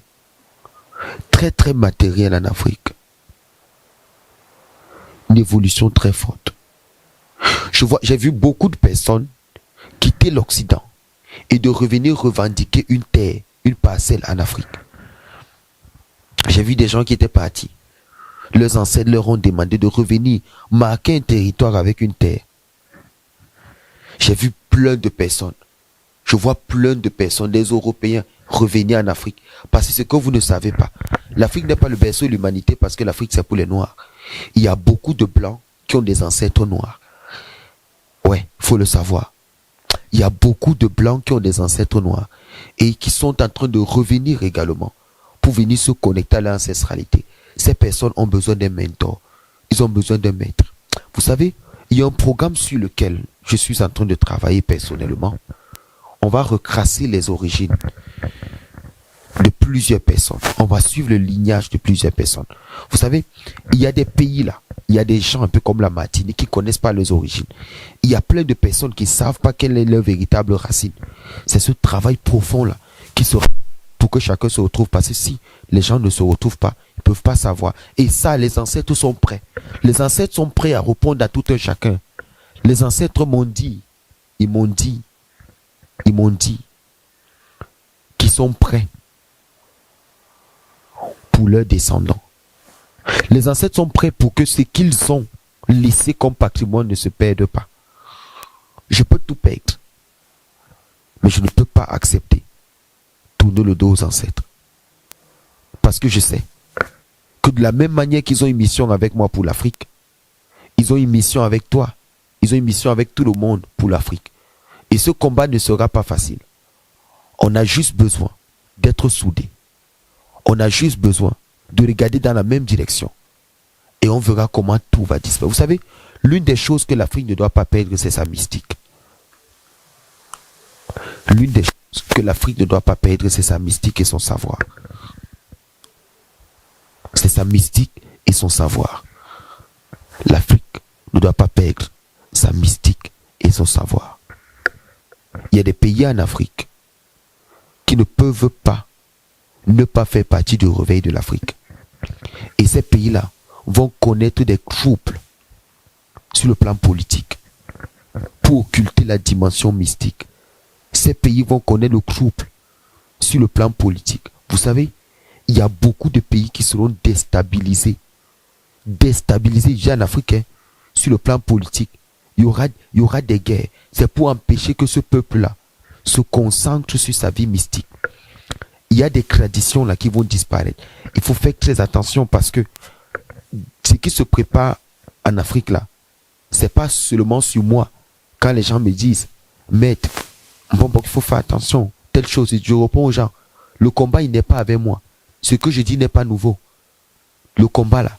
très très matérielle en Afrique. Une évolution très forte. J'ai vu beaucoup de personnes quitter l'Occident et de revenir revendiquer une terre, une parcelle en Afrique. J'ai vu des gens qui étaient partis. Leurs ancêtres leur ont demandé de revenir marquer un territoire avec une terre. J'ai vu plein de personnes. Je vois plein de personnes, des Européens, revenir en Afrique. Parce que ce que vous ne savez pas, l'Afrique n'est pas le berceau de l'humanité parce que l'Afrique c'est pour les Noirs. Il y a beaucoup de Blancs qui ont des ancêtres noirs. Ouais, il faut le savoir. Il y a beaucoup de Blancs qui ont des ancêtres noirs et qui sont en train de revenir également pour venir se connecter à l'ancestralité. Ces personnes ont besoin d'un mentor. Ils ont besoin d'un maître. Vous savez, il y a un programme sur lequel je suis en train de travailler personnellement. On va recrasser les origines de plusieurs personnes. On va suivre le lignage de plusieurs personnes. Vous savez, il y a des pays là, il y a des gens un peu comme la Martinique qui ne connaissent pas leurs origines. Il y a plein de personnes qui ne savent pas quelle est leur véritable racine. C'est ce travail profond là qui sera pour que chacun se retrouve. Parce que si les gens ne se retrouvent pas, ils ne peuvent pas savoir. Et ça, les ancêtres sont prêts. Les ancêtres sont prêts à répondre à tout un chacun. Les ancêtres m'ont dit, ils m'ont dit qu'ils sont prêts pour leurs descendants. Les ancêtres sont prêts pour que ce qu'ils ont laissé comme patrimoine ne se perde pas. Je peux tout perdre, mais je ne peux pas accepter tourner le dos aux ancêtres. Parce que je sais que de la même manière qu'ils ont une mission avec moi pour l'Afrique, ils ont une mission avec toi, ils ont une mission avec tout le monde pour l'Afrique. Et ce combat ne sera pas facile. On a juste besoin d'être soudés. On a juste besoin de regarder dans la même direction. Et on verra comment tout va disparaître. Vous savez, l'une des choses que l'Afrique ne doit pas perdre, c'est sa mystique. L'une des choses que l'Afrique ne doit pas perdre, c'est sa mystique et son savoir. C'est sa mystique et son savoir. L'Afrique ne doit pas perdre sa mystique et son savoir. Il y a des pays en Afrique qui ne peuvent pas ne pas faire partie du réveil de l'Afrique. Et ces pays-là vont connaître des troubles sur le plan politique pour occulter la dimension mystique. Ces pays vont connaître le trouble sur le plan politique. Vous savez, il y a beaucoup de pays qui seront déstabilisés. Déstabilisés déjà en Afrique, sur le plan politique. Il y aura des guerres. C'est pour empêcher que ce peuple-là se concentre sur sa vie mystique. Il y a des traditions là qui vont disparaître. Il faut faire très attention parce que ce qui se prépare en Afrique là, c'est pas seulement sur moi. Quand les gens me disent, maître, bon, il faut faire attention, telle chose, je réponds aux gens, le combat il n'est pas avec moi. Ce que je dis n'est pas nouveau. Le combat là,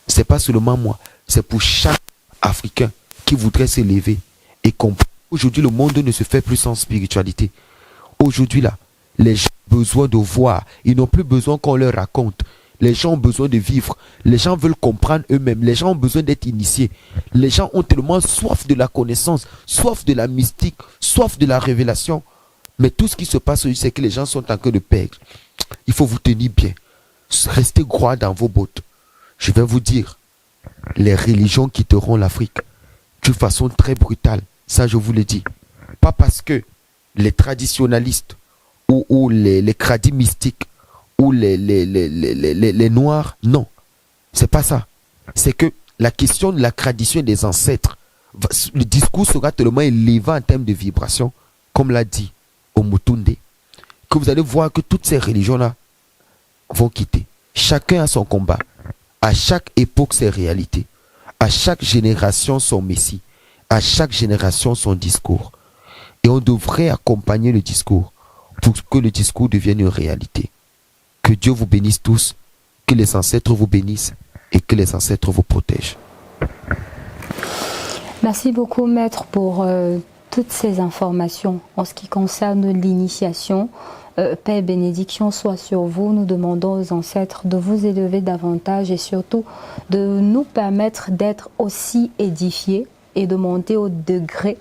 c'est pas seulement moi, c'est pour chaque Africain qui voudrait s'élever et comprendre. Aujourd'hui, le monde ne se fait plus sans spiritualité. Aujourd'hui là, les gens ont besoin de voir. Ils n'ont plus besoin qu'on leur raconte. Les gens ont besoin de vivre. Les gens veulent comprendre eux-mêmes. Les gens ont besoin d'être initiés. Les gens ont tellement soif de la connaissance, soif de la mystique, soif de la révélation. Mais tout ce qui se passe aujourd'hui, c'est que les gens sont en train de perdre. Il faut vous tenir bien. Restez droit dans vos bottes. Je vais vous dire, les religions quitteront l'Afrique d'une façon très brutale. Ça, je vous le dis. Pas parce que les traditionalistes ou les cradis mystiques ou les noirs, non. C'est pas ça. C'est que la question de la tradition des ancêtres, le discours sera tellement élevé en termes de vibration, comme l'a dit Omotunde, que vous allez voir que toutes ces religions-là vont quitter. Chacun a son combat. À chaque époque, ses réalités. À chaque génération son messie, à chaque génération son discours. Et on devrait accompagner le discours pour que le discours devienne une réalité. Que Dieu vous bénisse tous, que les ancêtres vous bénissent et que les ancêtres vous protègent. Merci beaucoup, maître, pour toutes ces informations en ce qui concerne l'initiation. Paix et bénédiction soit sur vous. Nous demandons aux ancêtres de vous élever davantage et surtout de nous permettre d'être aussi édifiés et de monter au degré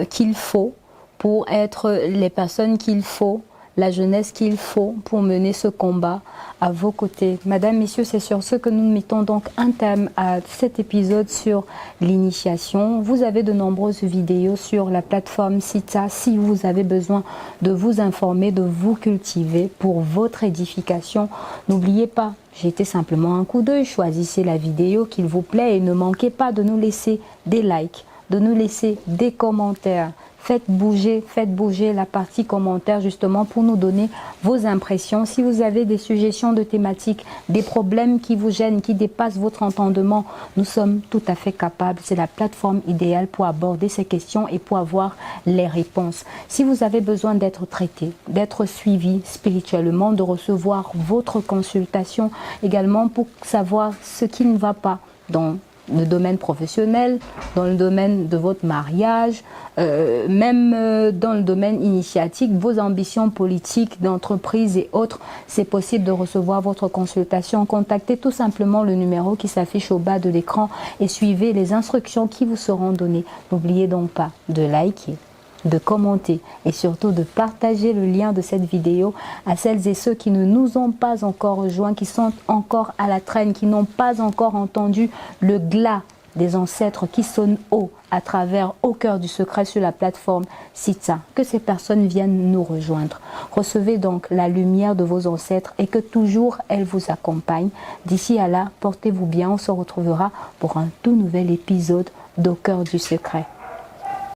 qu'il faut pour être les personnes qu'il faut, la jeunesse qu'il faut pour mener ce combat à vos côtés. Madame, messieurs, c'est sur ce que nous mettons donc un terme à cet épisode sur l'initiation. Vous avez de nombreuses vidéos sur la plateforme Sita si vous avez besoin de vous informer, de vous cultiver pour votre édification. N'oubliez pas, jetez simplement un coup d'œil, choisissez la vidéo qu'il vous plaît et ne manquez pas de nous laisser des likes, de nous laisser des commentaires. Faites bouger la partie commentaires justement pour nous donner vos impressions. Si vous avez des suggestions de thématiques, des problèmes qui vous gênent, qui dépassent votre entendement, nous sommes tout à fait capables. C'est la plateforme idéale pour aborder ces questions et pour avoir les réponses. Si vous avez besoin d'être traité, d'être suivi spirituellement, de recevoir votre consultation également pour savoir ce qui ne va pas dans le domaine professionnel, dans le domaine de votre mariage, même dans le domaine initiatique, vos ambitions politiques, d'entreprise et autres, c'est possible de recevoir votre consultation. Contactez tout simplement le numéro qui s'affiche au bas de l'écran et suivez les instructions qui vous seront données. N'oubliez donc pas de liker, de commenter et surtout de partager le lien de cette vidéo à celles et ceux qui ne nous ont pas encore rejoints, qui sont encore à la traîne, qui n'ont pas encore entendu le glas des ancêtres qui sonnent haut à travers Au cœur du secret sur la plateforme Sita. Que ces personnes viennent nous rejoindre. Recevez donc la lumière de vos ancêtres et que toujours elles vous accompagnent. D'ici à là, portez-vous bien, on se retrouvera pour un tout nouvel épisode d'Au cœur du secret.